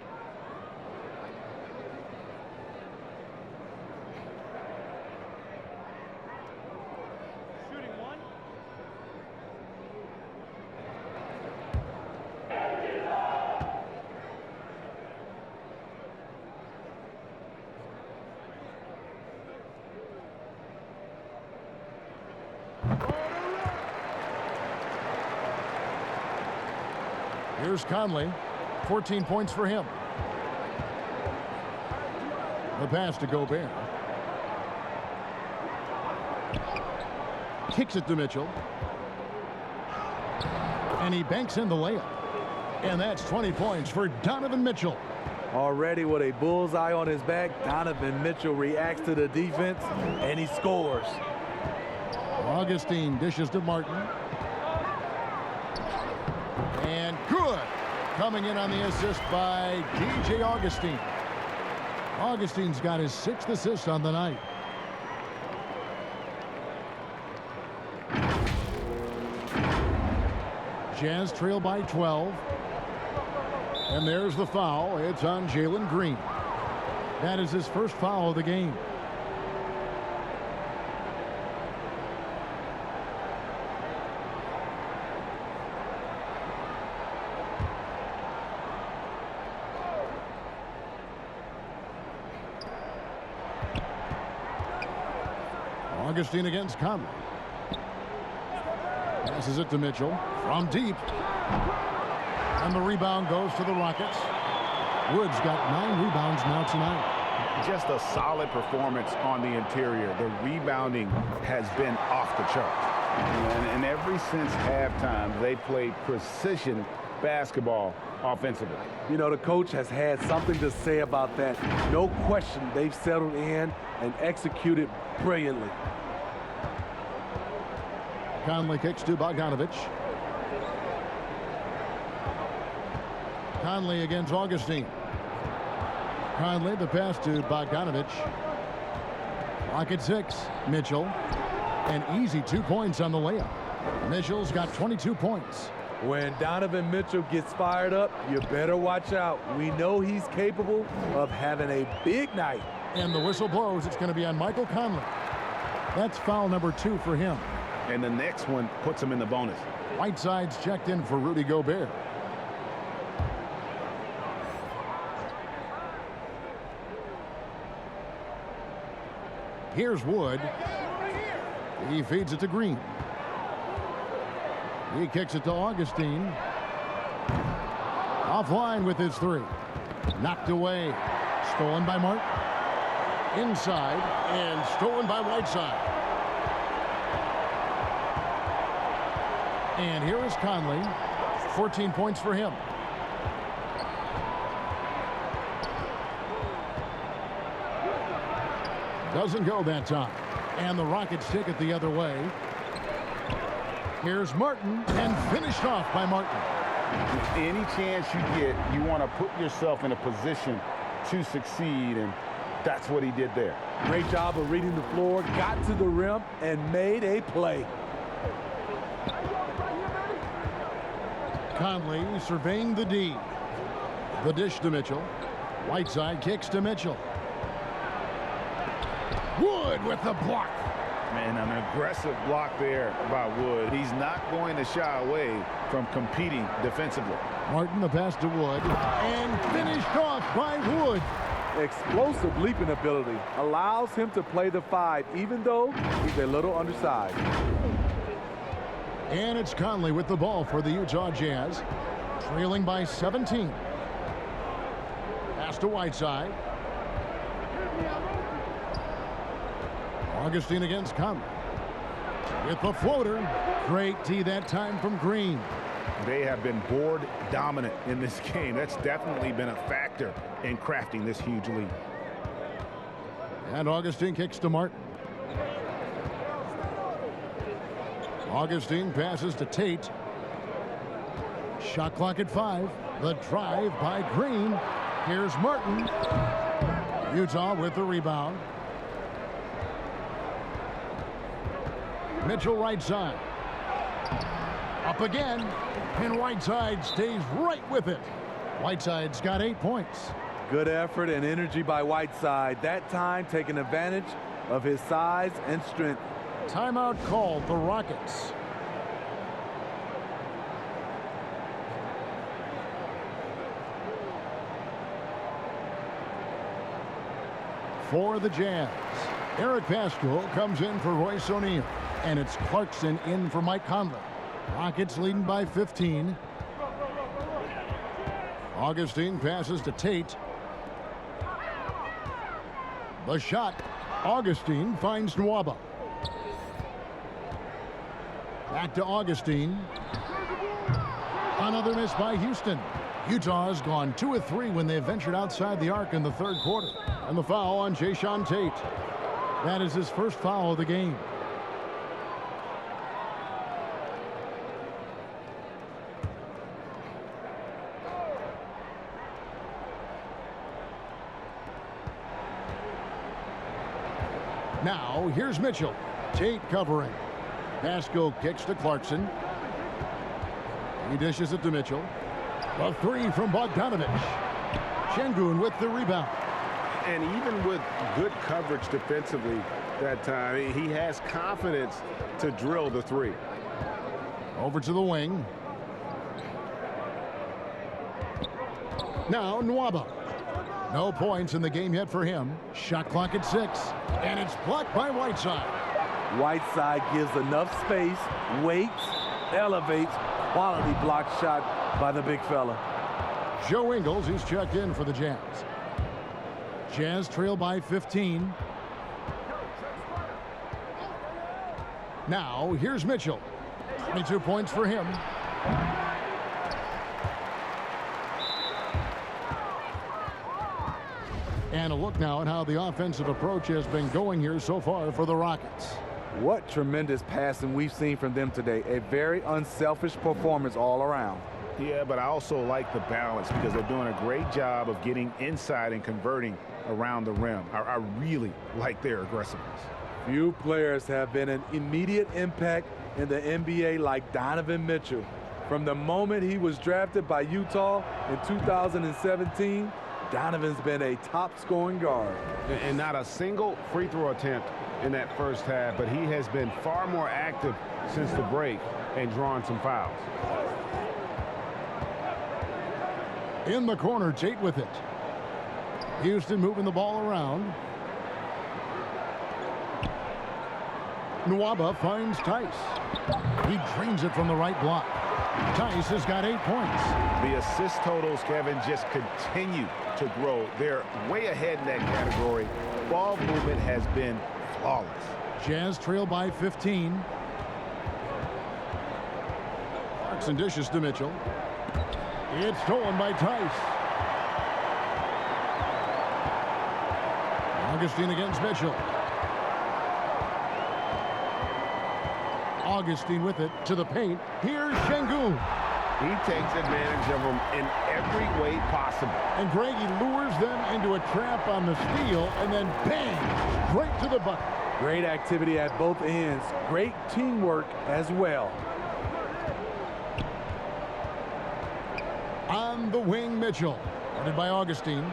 Here's Conley. 14 points for him. The pass to Gobert. Kicks it to Mitchell. And he banks in the layup. And that's 20 points for Donovan Mitchell. Already with a bullseye on his back, Donovan Mitchell reacts to the defense, and he scores. Augustine dishes to Martin. And good. Coming in on the assist by DJ Augustine. Augustine's got his 6th assist on the night. Jazz trail by 12. And there's the foul. It's on Jalen Green. That is his first foul of the game. Augustine against Conley. Passes it to Mitchell from deep. And the rebound goes to the Rockets. Wood's got 9 rebounds now tonight. Just a solid performance on the interior. The rebounding has been off the charts. And ever since halftime, they played precision basketball offensively. You know, the coach has had something to say about that. No question, they've settled in and executed brilliantly. Conley kicks to Bogdanovic. Conley against Augustine. Conley, the pass to Bogdanovic. Rocket 6. Mitchell. An easy 2 points on the layup. Mitchell's got 22 points. When Donovan Mitchell gets fired up, you better watch out. We know he's capable of having a big night. And the whistle blows. It's going to be on Michael Conley. That's foul number 2 for him. And the next one puts him in the bonus. Whiteside's checked in for Rudy Gobert. Here's Wood. He feeds it to Green. He kicks it to Augustine. Offline with his 3. Knocked away. Stolen by Martin. Inside and stolen by Whiteside. And here is Conley. 14 points for him. Doesn't go that time. And the Rockets take it the other way. Here's Martin, and finished off by Martin. Any chance you get, you want to put yourself in a position to succeed, and that's what he did there. Great job of reading the floor, got to the rim, and made a play. Conley surveying the D. The dish to Mitchell. Whiteside kicks to Mitchell. Wood with the block. Man, an aggressive block there by Wood. He's not going to shy away from competing defensively. Martin, the pass to Wood. And finished off by Wood. Explosive leaping ability allows him to play the 5, even though he's a little undersized. And it's Conley with the ball for the Utah Jazz. Trailing by 17. Pass to Whiteside. Augustine against Conley. With the floater. Great tee that time from Green. They have been board dominant in this game. That's definitely been a factor in crafting this huge lead. And Augustine kicks to Martin. Augustine passes to Tate. Shot clock at 5. The drive by Green. Here's Martin. Utah with the rebound. Mitchell right side. Up again. And Whiteside stays right with it. Whiteside's got 8 points. Good effort and energy by Whiteside. That time taking advantage of his size and strength. Timeout called the Rockets. For the Jazz, Eric Pascal comes in for Royce O'Neal, and it's Clarkson in for Mike Conley. Rockets leading by 15. Augustine passes to Tate. The shot. Augustine finds Nwaba. Back to Augustine. Another miss by Houston. Utah has gone 2 of 3 when they ventured outside the arc in the 3rd quarter. And the foul on Jayshawn Tate. That is his first foul of the game. Now, here's Mitchell. Tate covering. Pascal kicks to Clarkson. He dishes it to Mitchell. A 3 from Bogdanovich. Şengün with the rebound. And even with good coverage defensively that time, he has confidence to drill the 3. Over to the wing. Now, Nwaba. No points in the game yet for him. Shot clock at 6. And it's blocked by Whiteside. Whiteside gives enough space, waits, elevates. Quality block shot by the big fella. Joe Ingles, he's checked in for the Jazz. Jazz trail by 15. Now, here's Mitchell. 22 points for him. And a look now at how the offensive approach has been going here so far for the Rockets. What tremendous passing we've seen from them today. A very unselfish performance all around. Yeah, but I also like the balance because they're doing a great job of getting inside and converting around the rim. I really like their aggressiveness. Few players have been an immediate impact in the NBA like Donovan Mitchell. From the moment he was drafted by Utah in 2017, Donovan's been a top-scoring guard. And not a single free throw attempt in that first half, but he has been far more active since the break and drawn some fouls. In the corner, Tate with it. Houston moving the ball around. Nwaba finds Tice. He drains it from the right block. Tice has got 8 points. The assist totals, Kevin, just continue to grow. They're way ahead in that category. Ball movement has been flawless. Jazz trail by 15. Clarkson dishes to Mitchell. It's stolen by Tice. Augustine against Mitchell. Augustine with it to the paint. Here's Şengün. He takes advantage of them in every way possible. And Greg, he lures them into a trap on the steal and then bang, straight to the bucket. Great activity at both ends. Great teamwork as well. On the wing, Mitchell. Guarded by Augustine.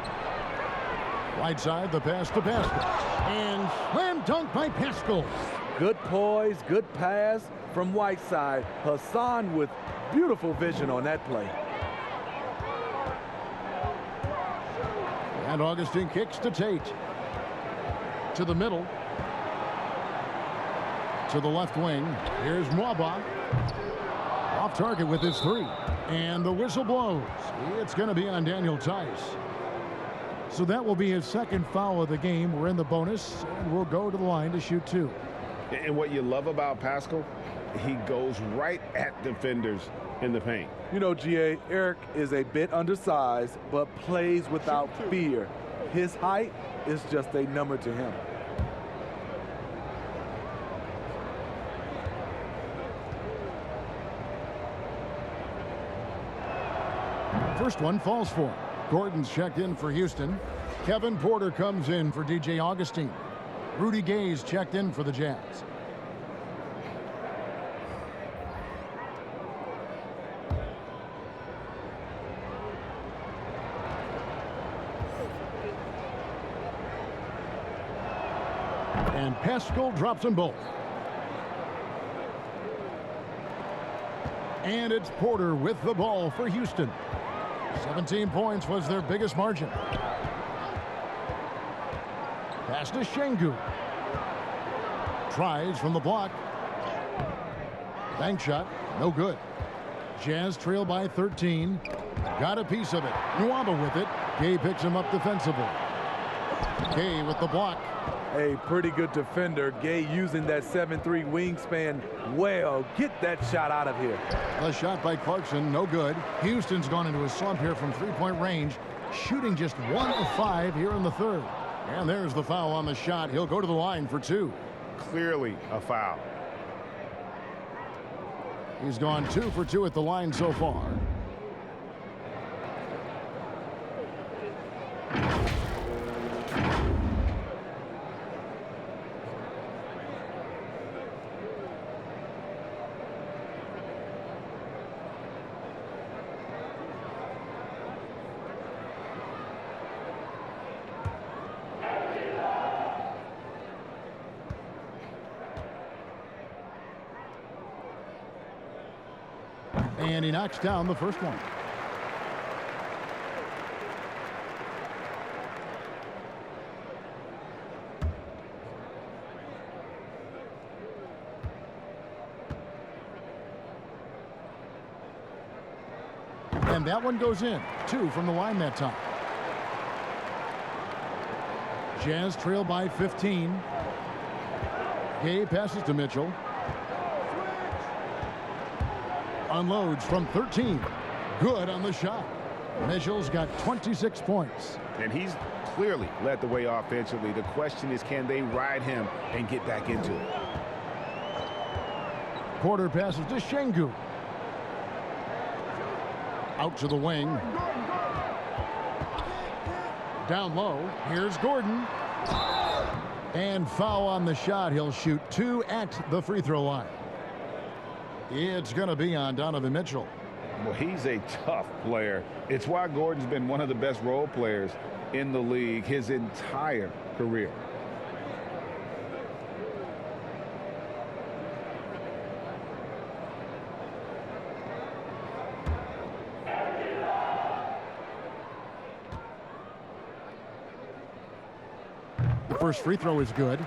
Right side, the pass to Pascal. And slam dunk by Pascal. Good poise, good pass from Whiteside. Hassan with beautiful vision on that play. And Augustine kicks to Tate. To the middle. To the left wing. Here's Nwaba. Off target with his 3. And the whistle blows. It's going to be on Daniel Tice. So that will be his second foul of the game. We're in the bonus, and we'll go to the line to shoot 2. And what you love about Pascal, he goes right at defenders in the paint. You know, GA, Eric is a bit undersized, but plays without fear. His height is just a number to him. First one falls for him. Gordon's checked in for Houston. Kevin Porter comes in for DJ Augustine. Rudy Gay's checked in for the Jazz. And Pascal drops them both. And it's Porter with the ball for Houston. 17 points was their biggest margin. Pass to Şengün. Tries from the block. Bank shot, no good. Jazz trail by 13. Got a piece of it. Nwaba with it. Gay picks him up defensively. Gay with the block. A pretty good defender. Gay using that 7'3" wingspan well. Get that shot out of here. The shot by Clarkson, no good. Houston's gone into a slump here from three-point range, shooting just 1 of 5 here in the third. And there's the foul on the shot. He'll go to the line for 2. Clearly a foul. He's gone 2 for 2 at the line so far. And he knocks down the first one. And that one goes in. 2 from the line that time. Jazz trail by 15. Gay passes to Mitchell. Unloads from 13. Good on the shot. Mitchell's got 26 points. And he's clearly led the way offensively. The question is, can they ride him and get back into it? Porter passes to Şengün. Out to the wing. Down low. Here's Gordon. And foul on the shot. He'll shoot 2 at the free throw line. It's going to be on Donovan Mitchell. Well, he's a tough player. It's why Gordon's been one of the best role players in the league his entire career. The first free throw is good.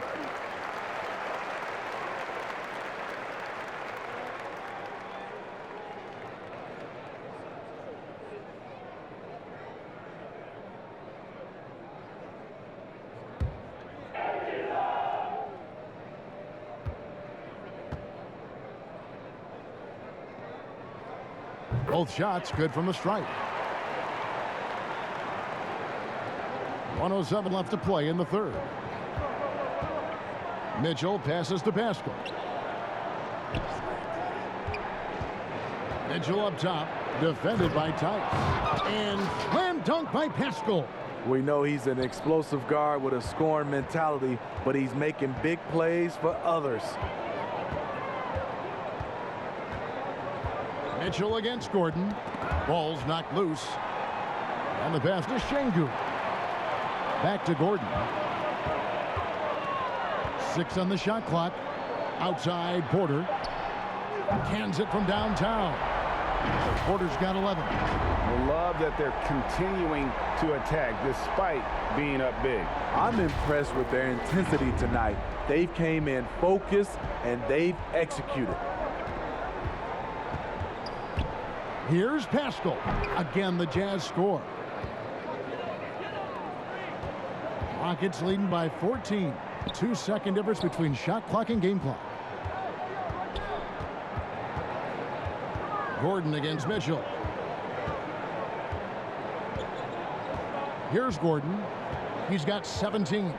Both shots good from the stripe. 1:07 left to play in the third. Mitchell passes to Pascal. Mitchell up top, defended by Tice. And slam dunk by Pascal. We know he's an explosive guard with a scoring mentality, but he's making big plays for others. Mitchell against Gordon. Ball's knocked loose. And the pass to Şengün. Back to Gordon. 6 on the shot clock. Outside Porter. Cans it from downtown. Porter's got 11. I love that they're continuing to attack despite being up big. I'm impressed with their intensity tonight. They've came in focused and they've executed. Here's Pascal. Again, the Jazz score. Rockets leading by 14. 2-second difference between shot clock and game clock. Gordon against Mitchell. Here's Gordon. He's got 17.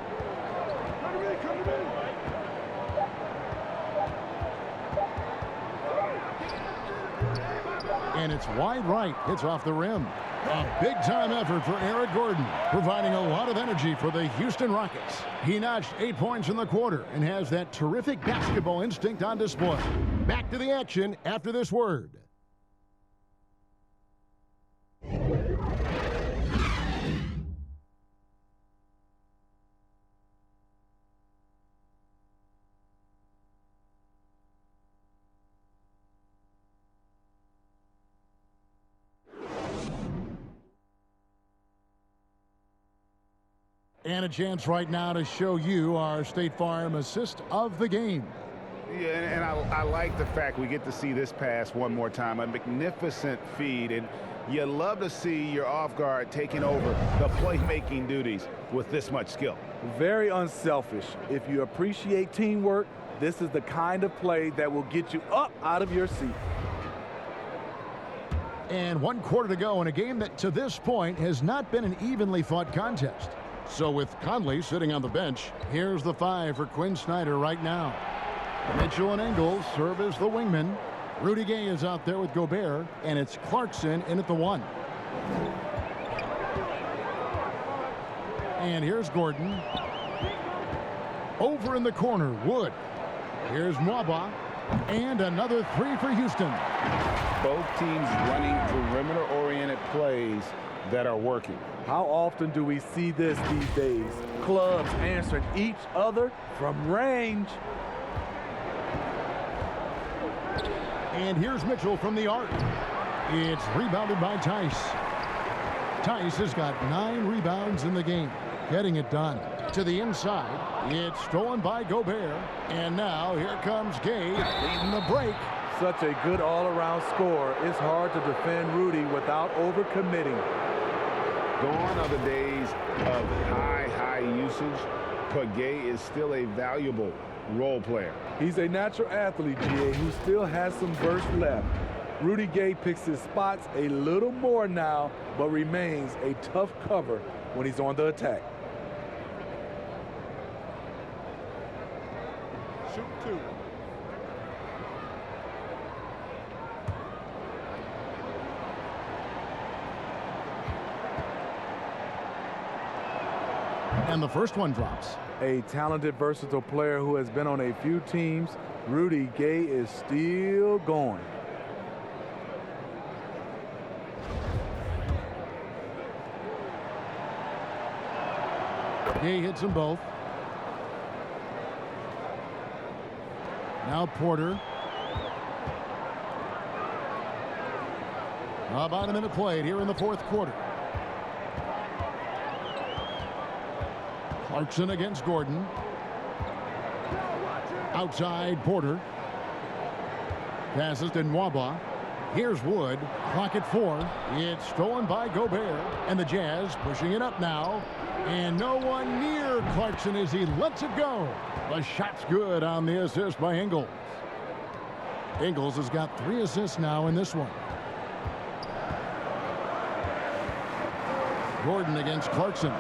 And it's wide right. Hits off the rim. A big-time effort for Eric Gordon, providing a lot of energy for the Houston Rockets. He notched 8 points in the quarter and has that terrific basketball instinct on display. Back to the action after this word. And a chance right now to show you our State Farm assist of the game. Yeah, and I like the fact we get to see this pass one more time. A magnificent feed, and you love to see your off guard taking over the playmaking duties with this much skill. Very unselfish. If you appreciate teamwork, this is the kind of play that will get you up out of your seat. And 1 quarter to go in a game that to this point has not been an evenly fought contest. So with Conley sitting on the bench, here's the 5 for Quinn Snyder right now. Mitchell and Ingles serve as the wingmen. Rudy Gay is out there with Gobert, and it's Clarkson in at the 1. And here's Gordon. Over in the corner, Wood. Here's Mwaba. And another 3 for Houston. Both teams running perimeter-oriented plays that are working. How often do we see this these days? Clubs answering each other from range. And here's Mitchell from the arc. It's rebounded by Tice. Tice has got 9 rebounds in the game, getting it done. To the inside, it's stolen by Gobert. And now here comes Gay leading the break. Such a good all-around score. It's hard to defend Rudy without overcommitting. Gone are the days of high usage, but Gay is still a valuable role player. He's a natural athlete, GA, who still has some burst left. Rudy Gay picks his spots a little more now, but remains a tough cover when he's on the attack. Shoot 2. And the first one drops. A talented, versatile player who has been on a few teams, Rudy Gay is still going. Gay hits them both. Now Porter. About a minute played here in the 4th quarter. Clarkson against Gordon. Outside Porter. Passes to Nwaba. Here's Wood. Clock at 4. It's stolen by Gobert. And the Jazz pushing it up now. And no one near Clarkson as he lets it go. The shot's good on the assist by Ingles. Ingles has got 3 assists now in this one. Gordon against Clarkson.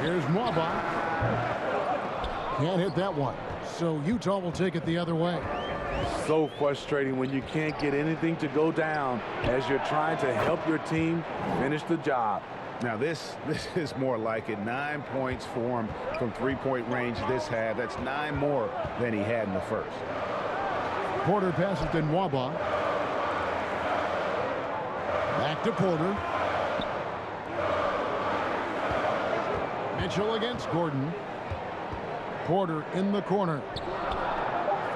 Here's Mwaba. Can't hit that one. So Utah will take it the other way. So frustrating when you can't get anything to go down as you're trying to help your team finish the job. Now this is more like it. 9 points for him from 3-point range this half. That's 9 more than he had in the first. Porter passes to Nwaba. Back to Porter. Mitchell against Gordon. Porter in the corner.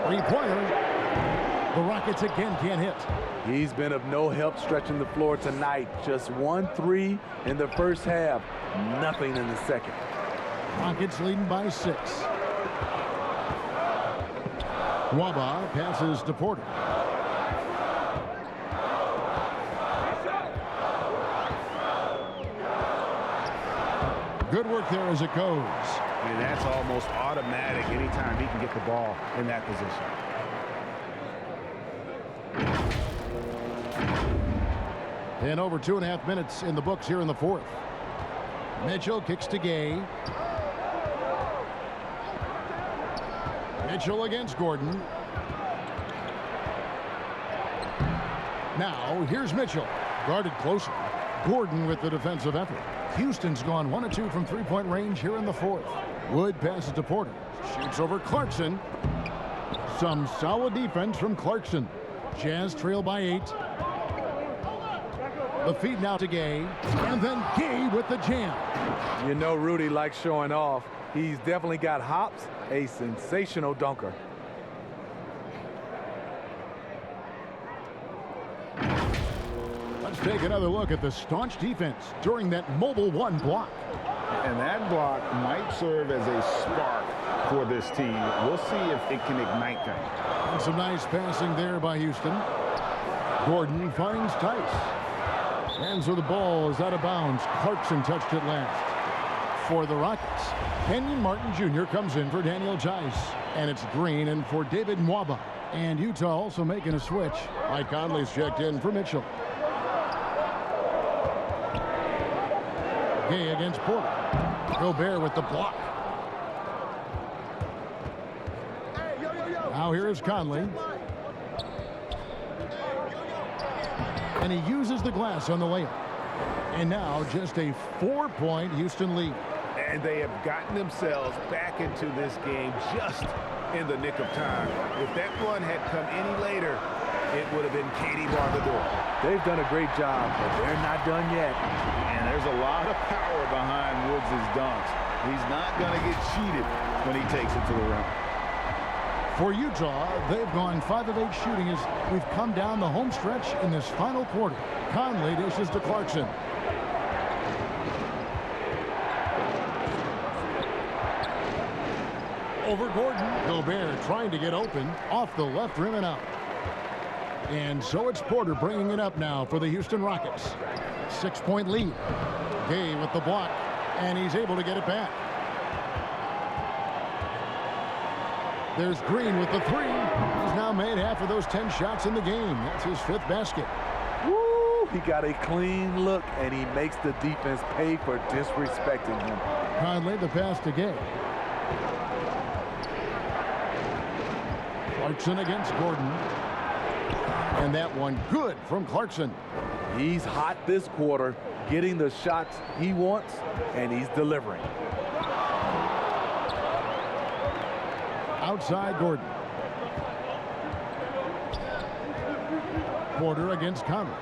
3-pointer. The Rockets again can't hit. He's been of no help stretching the floor tonight. Just 1 3 in the first half. Nothing in the second. Rockets leading by 6. Nwaba passes to Porter. Good work there as it goes. And that's almost automatic anytime he can get the ball in that position. And over 2.5 minutes in the books here in the fourth. Mitchell kicks to Gay. Mitchell against Gordon. Now, here's Mitchell. Guarded closer. Gordon with the defensive effort. Houston's gone 1 of 2 from three-point range here in the fourth. Wood passes to Porter. Shoots over Clarkson. Some solid defense from Clarkson. Jazz trail by 8. The feed now to Gay. And then Gay with the jam. You know Rudy likes showing off. He's definitely got hops, a sensational dunker. Let's take another look at the staunch defense during that mobile 1 block. And that block might serve as a spark for this team. We'll see if it can ignite them. And some nice passing there by Houston. Gordon finds Tice. And so the ball is out of bounds. Clarkson touched it last. For the Rockets, Kenyon Martin Jr. comes in for Daniel Tice. And it's Green and for David Mwaba. And Utah also making a switch. Mike Conley's checked in for Mitchell. Gay against Porter. Gobert with the block. Now here is Conley. And he uses the glass on the layup. And now just a 4-point Houston lead. And they have gotten themselves back into this game just in the nick of time. If that one had come any later, it would have been Katie bar the door. They've done a great job, but they're not done yet. And there's a lot of power behind Woods' dunks. He's not going to get cheated when he takes it to the rim. For Utah, they've gone 5 of 8 shooting as we've come down the home stretch in this final quarter. Conley dishes to Clarkson. Over Gordon. Gobert trying to get open off the left rim and out. And so it's Porter bringing it up now for the Houston Rockets. 6-point lead. Gay with the block, and he's able to get it back. There's Green with the 3. He's now made half of those 10 shots in the game. That's his 5th basket. Woo! He got a clean look, and he makes the defense pay for disrespecting him. Conley the pass to Gay. Clarkson against Gordon. And that one good from Clarkson. He's hot this quarter, getting the shots he wants, and he's delivering. Outside Gordon. Porter against Conley.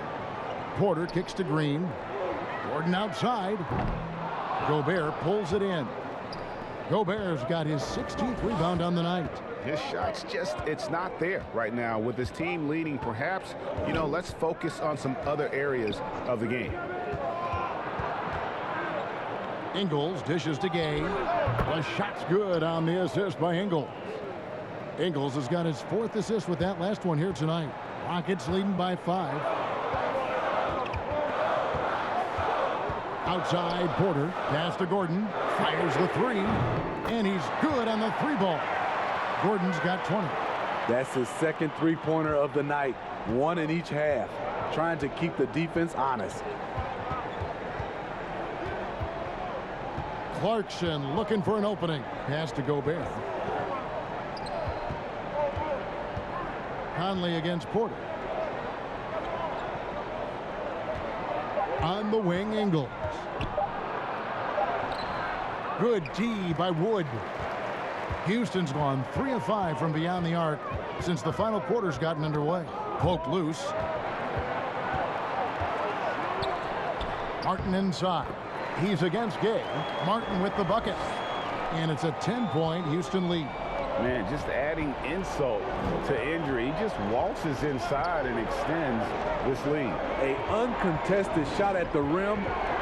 Porter kicks to Green. Gordon outside. Gobert pulls it in. Gobert's got his 16th rebound on the night. His shot's just, it's not there right now. With his team leading, perhaps, you know, let's focus on some other areas of the game. Ingles dishes to Gay. The shot's good on the assist by Ingles. Ingles has got his 4th assist with that last one here tonight. Rockets leading by 5. Outside Porter. Pass to Gordon. Fires the 3. And he's good on the 3-ball. Gordon's got 20. That's his 2nd three-pointer of the night. 1 in each half. Trying to keep the defense honest. Clarkson looking for an opening. Pass to Gobert. Conley against Porter. On the wing, Ingles. Good D by Wood. Houston's gone 3 of 5 from beyond the arc since the final quarter's gotten underway. Poked loose. Martin inside. He's against Gay. Martin with the bucket. And it's a 10-point Houston lead. Man, just adding insult to injury. He just waltzes inside and extends this lead. An uncontested shot at the rim.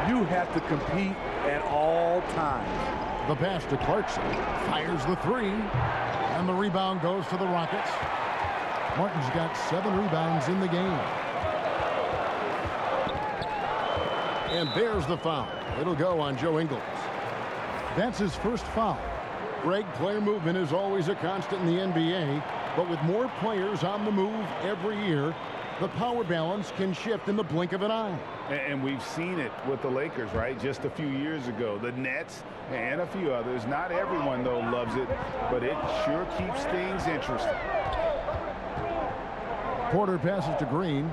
You have to compete at all times. The pass to Clarkson. Fires the 3. And the rebound goes to the Rockets. Martin's got 7 rebounds in the game. And there's the foul. It'll go on Joe Ingles. That's his first foul. Greg, player movement is always a constant in the NBA, but with more players on the move every year, The power balance can shift in the blink of an eye. And we've seen it with the Lakers, right? Just a few years ago. The Nets and a few others. Not everyone, though, loves it, but it sure keeps things interesting. Porter passes to Green.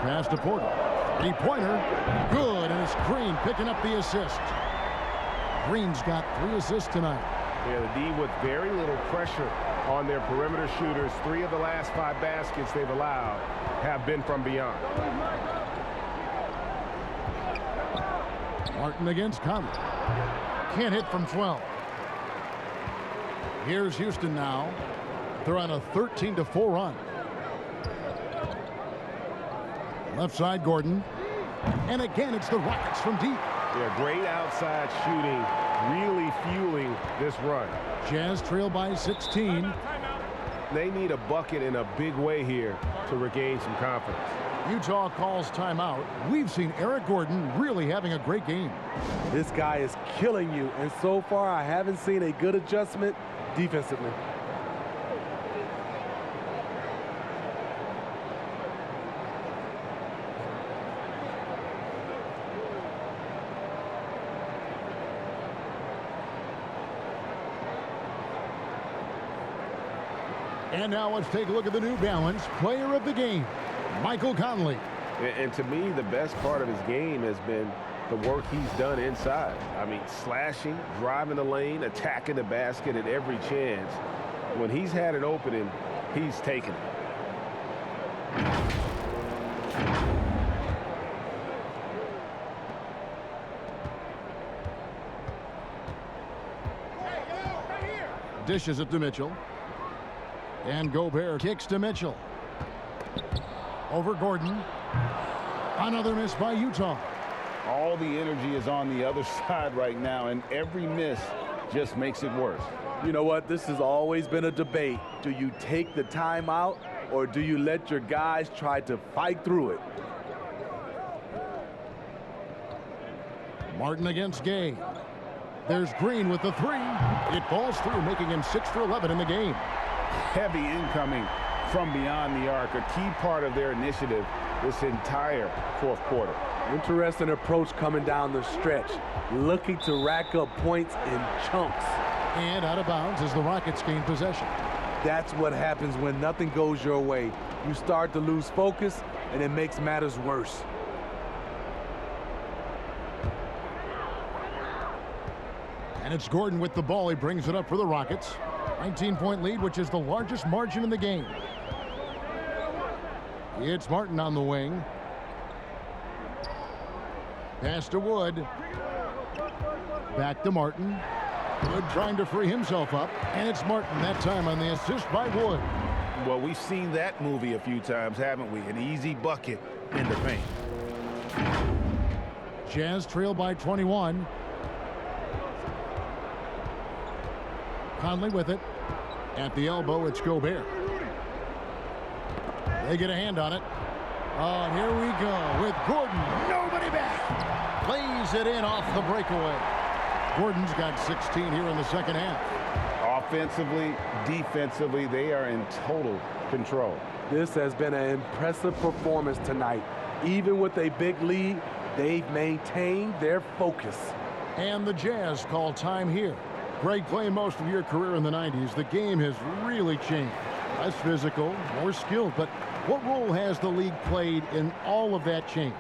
Pass to Porter. Three-pointer. Good, and it's Green picking up the assist. Green's got 3 assists tonight. Yeah, the D with very little pressure on their perimeter shooters. 3 of the last 5 baskets they've allowed have been from beyond. Martin against Conley. Can't hit from 12. Here's Houston now. They're on a 13-4 run. Left side, Gordon. And again, it's the Rockets from deep. Yeah, great outside shooting, really fueling this run. Jazz trail by 16. They need a bucket in a big way here to regain some confidence. Utah calls timeout. We've seen Eric Gordon really having a great game. This guy is killing you, and so far I haven't seen a good adjustment defensively. And now let's take a look at the New Balance player of the game, Michael Conley. And to me, the best part of his game has been the work he's done inside. I mean, slashing, driving the lane, attacking the basket at every chance. When he's had an opening, he's taken it. Dishes it to Mitchell. And Gobert kicks to Mitchell. Over Gordon. Another miss by Utah. All the energy is on the other side right now, and every miss just makes it worse. You know what? This has always been a debate. Do you take the timeout, or do you let your guys try to fight through it? Martin against Gay. There's Green with the 3. It falls through, making him 6 for 11 in the game. Heavy incoming from beyond the arc, a key part of their initiative this entire fourth quarter. Interesting approach coming down the stretch, looking to rack up points in chunks. And out of bounds as the Rockets gain possession. That's what happens when nothing goes your way. You start to lose focus, and it makes matters worse. And it's Gordon with the ball. He brings it up for the Rockets. 19-point lead, which is the largest margin in the game. It's Martin on the wing. Pass to Wood. Back to Martin. Wood trying to free himself up. And it's Martin that time on the assist by Wood. Well, we've seen that movie a few times, haven't we? An easy bucket in the paint. Jazz trail by 21. Conley with it. At the elbow, it's Gobert. They get a hand on it. Oh, and here we go with Gordon. Nobody back. Lays it in off the breakaway. Gordon's got 16 here in the second half. Offensively, defensively, they are in total control. This has been an impressive performance tonight. Even with a big lead, they've maintained their focus. And the Jazz call time here. Greg, playing most of your career in the 90s, the game has really changed. Less physical, more skilled, but what role has the league played in all of that change?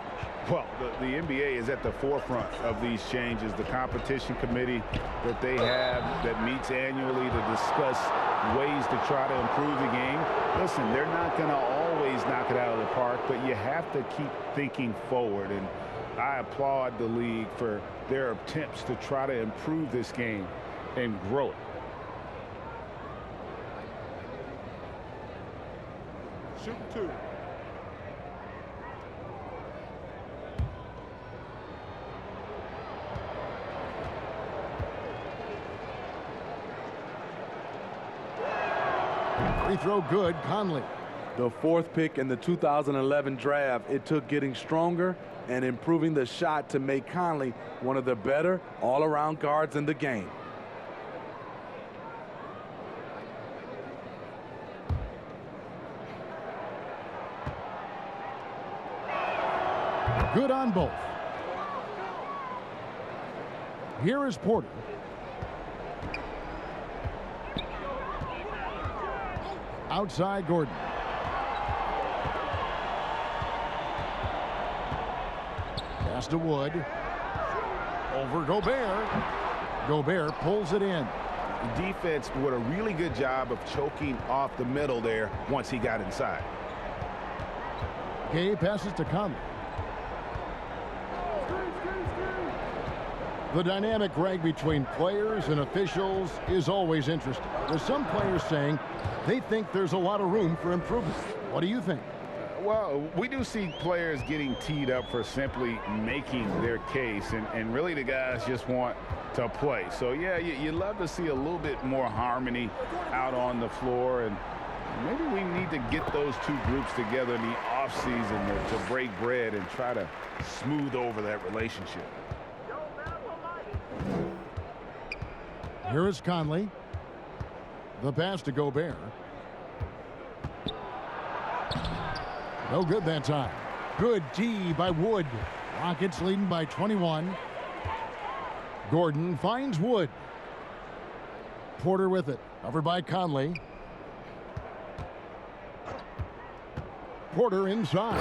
Well, the NBA is at the forefront of these changes. The competition committee that they have that meets annually to discuss ways to try to improve the game. Listen, they're not going to always knock it out of the park, but you have to keep thinking forward. And I applaud the league for their attempts to try to improve this game and grow it. Shooting 2. Free throw good, Conley. The 4th pick in the 2011 draft, it took getting stronger and improving the shot to make Conley one of the better all-around guards in the game. Good on both. Here is Porter. Outside Gordon. Pass to Wood. Over Gobert. Gobert pulls it in. The defense did a really good job of choking off the middle there once he got inside. Gay passes to Conley. The dynamic rag between players and officials is always interesting. There's some players saying they think there's a lot of room for improvement. What do you think? Well, we do see players getting teed up for simply making their case, and really the guys just want to play. So, yeah, you love to see a little bit more harmony out on the floor, and maybe we need to get those two groups together in the offseason to break bread and try to smooth over that relationship. Here is Conley. The pass to Gobert. No good that time. Good D by Wood. Rockets leading by 21. Gordon finds Wood. Porter with it. Covered by Conley. Porter inside.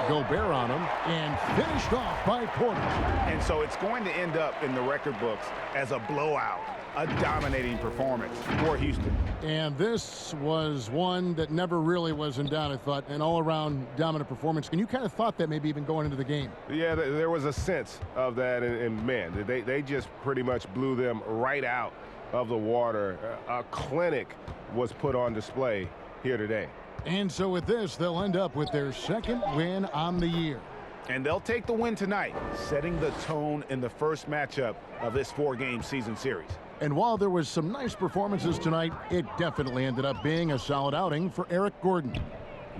Gobert on him. And finished off by Porter. And so it's going to end up in the record books as a blowout. A dominating performance for Houston. And this was one that never really was in doubt, I thought, an all-around dominant performance. And you kind of thought that maybe even going into the game. Yeah, there was a sense of that, and man, they just pretty much blew them right out of the water. A clinic was put on display here today. And so with this, they'll end up with their second win on the year. And they'll take the win tonight, setting the tone in the first matchup of this four-game season series. And while there was some nice performances tonight, it definitely ended up being a solid outing for Eric Gordon.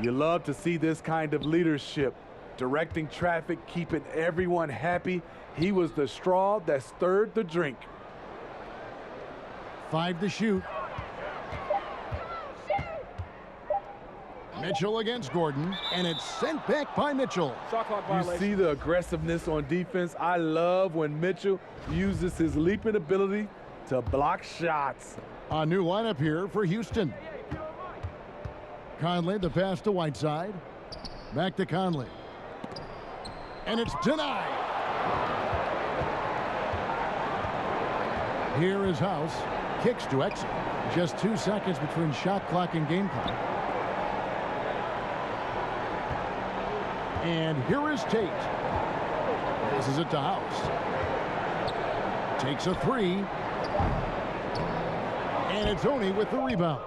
You love to see this kind of leadership, directing traffic, keeping everyone happy. He was the straw that stirred the drink. 5 to shoot. Mitchell against Gordon, and it's sent back by Mitchell. You see the aggressiveness on defense. I love when Mitchell uses his leaping ability to block shots. A new lineup here for Houston. Conley, the pass to Whiteside. Back to Conley. And it's denied. Here is House. Kicks to exit. Just 2 seconds between shot clock and game clock. And here is Tate. This is it to House. Takes a three. And it's Oney with the rebound.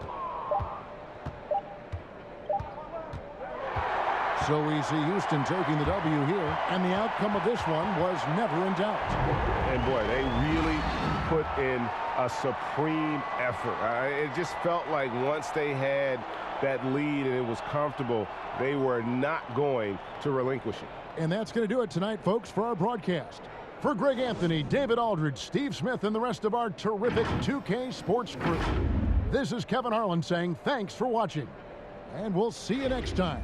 So we see Houston taking the W here, and the outcome of this one was never in doubt. And boy, they really put in a supreme effort. It just felt like once they had that lead and it was comfortable, they were not going to relinquish it. And that's going to do it tonight, folks, for our broadcast. For Greg Anthony, David Aldridge, Steve Smith, and the rest of our terrific 2K Sports crew, this is Kevin Harlan saying thanks for watching, and we'll see you next time.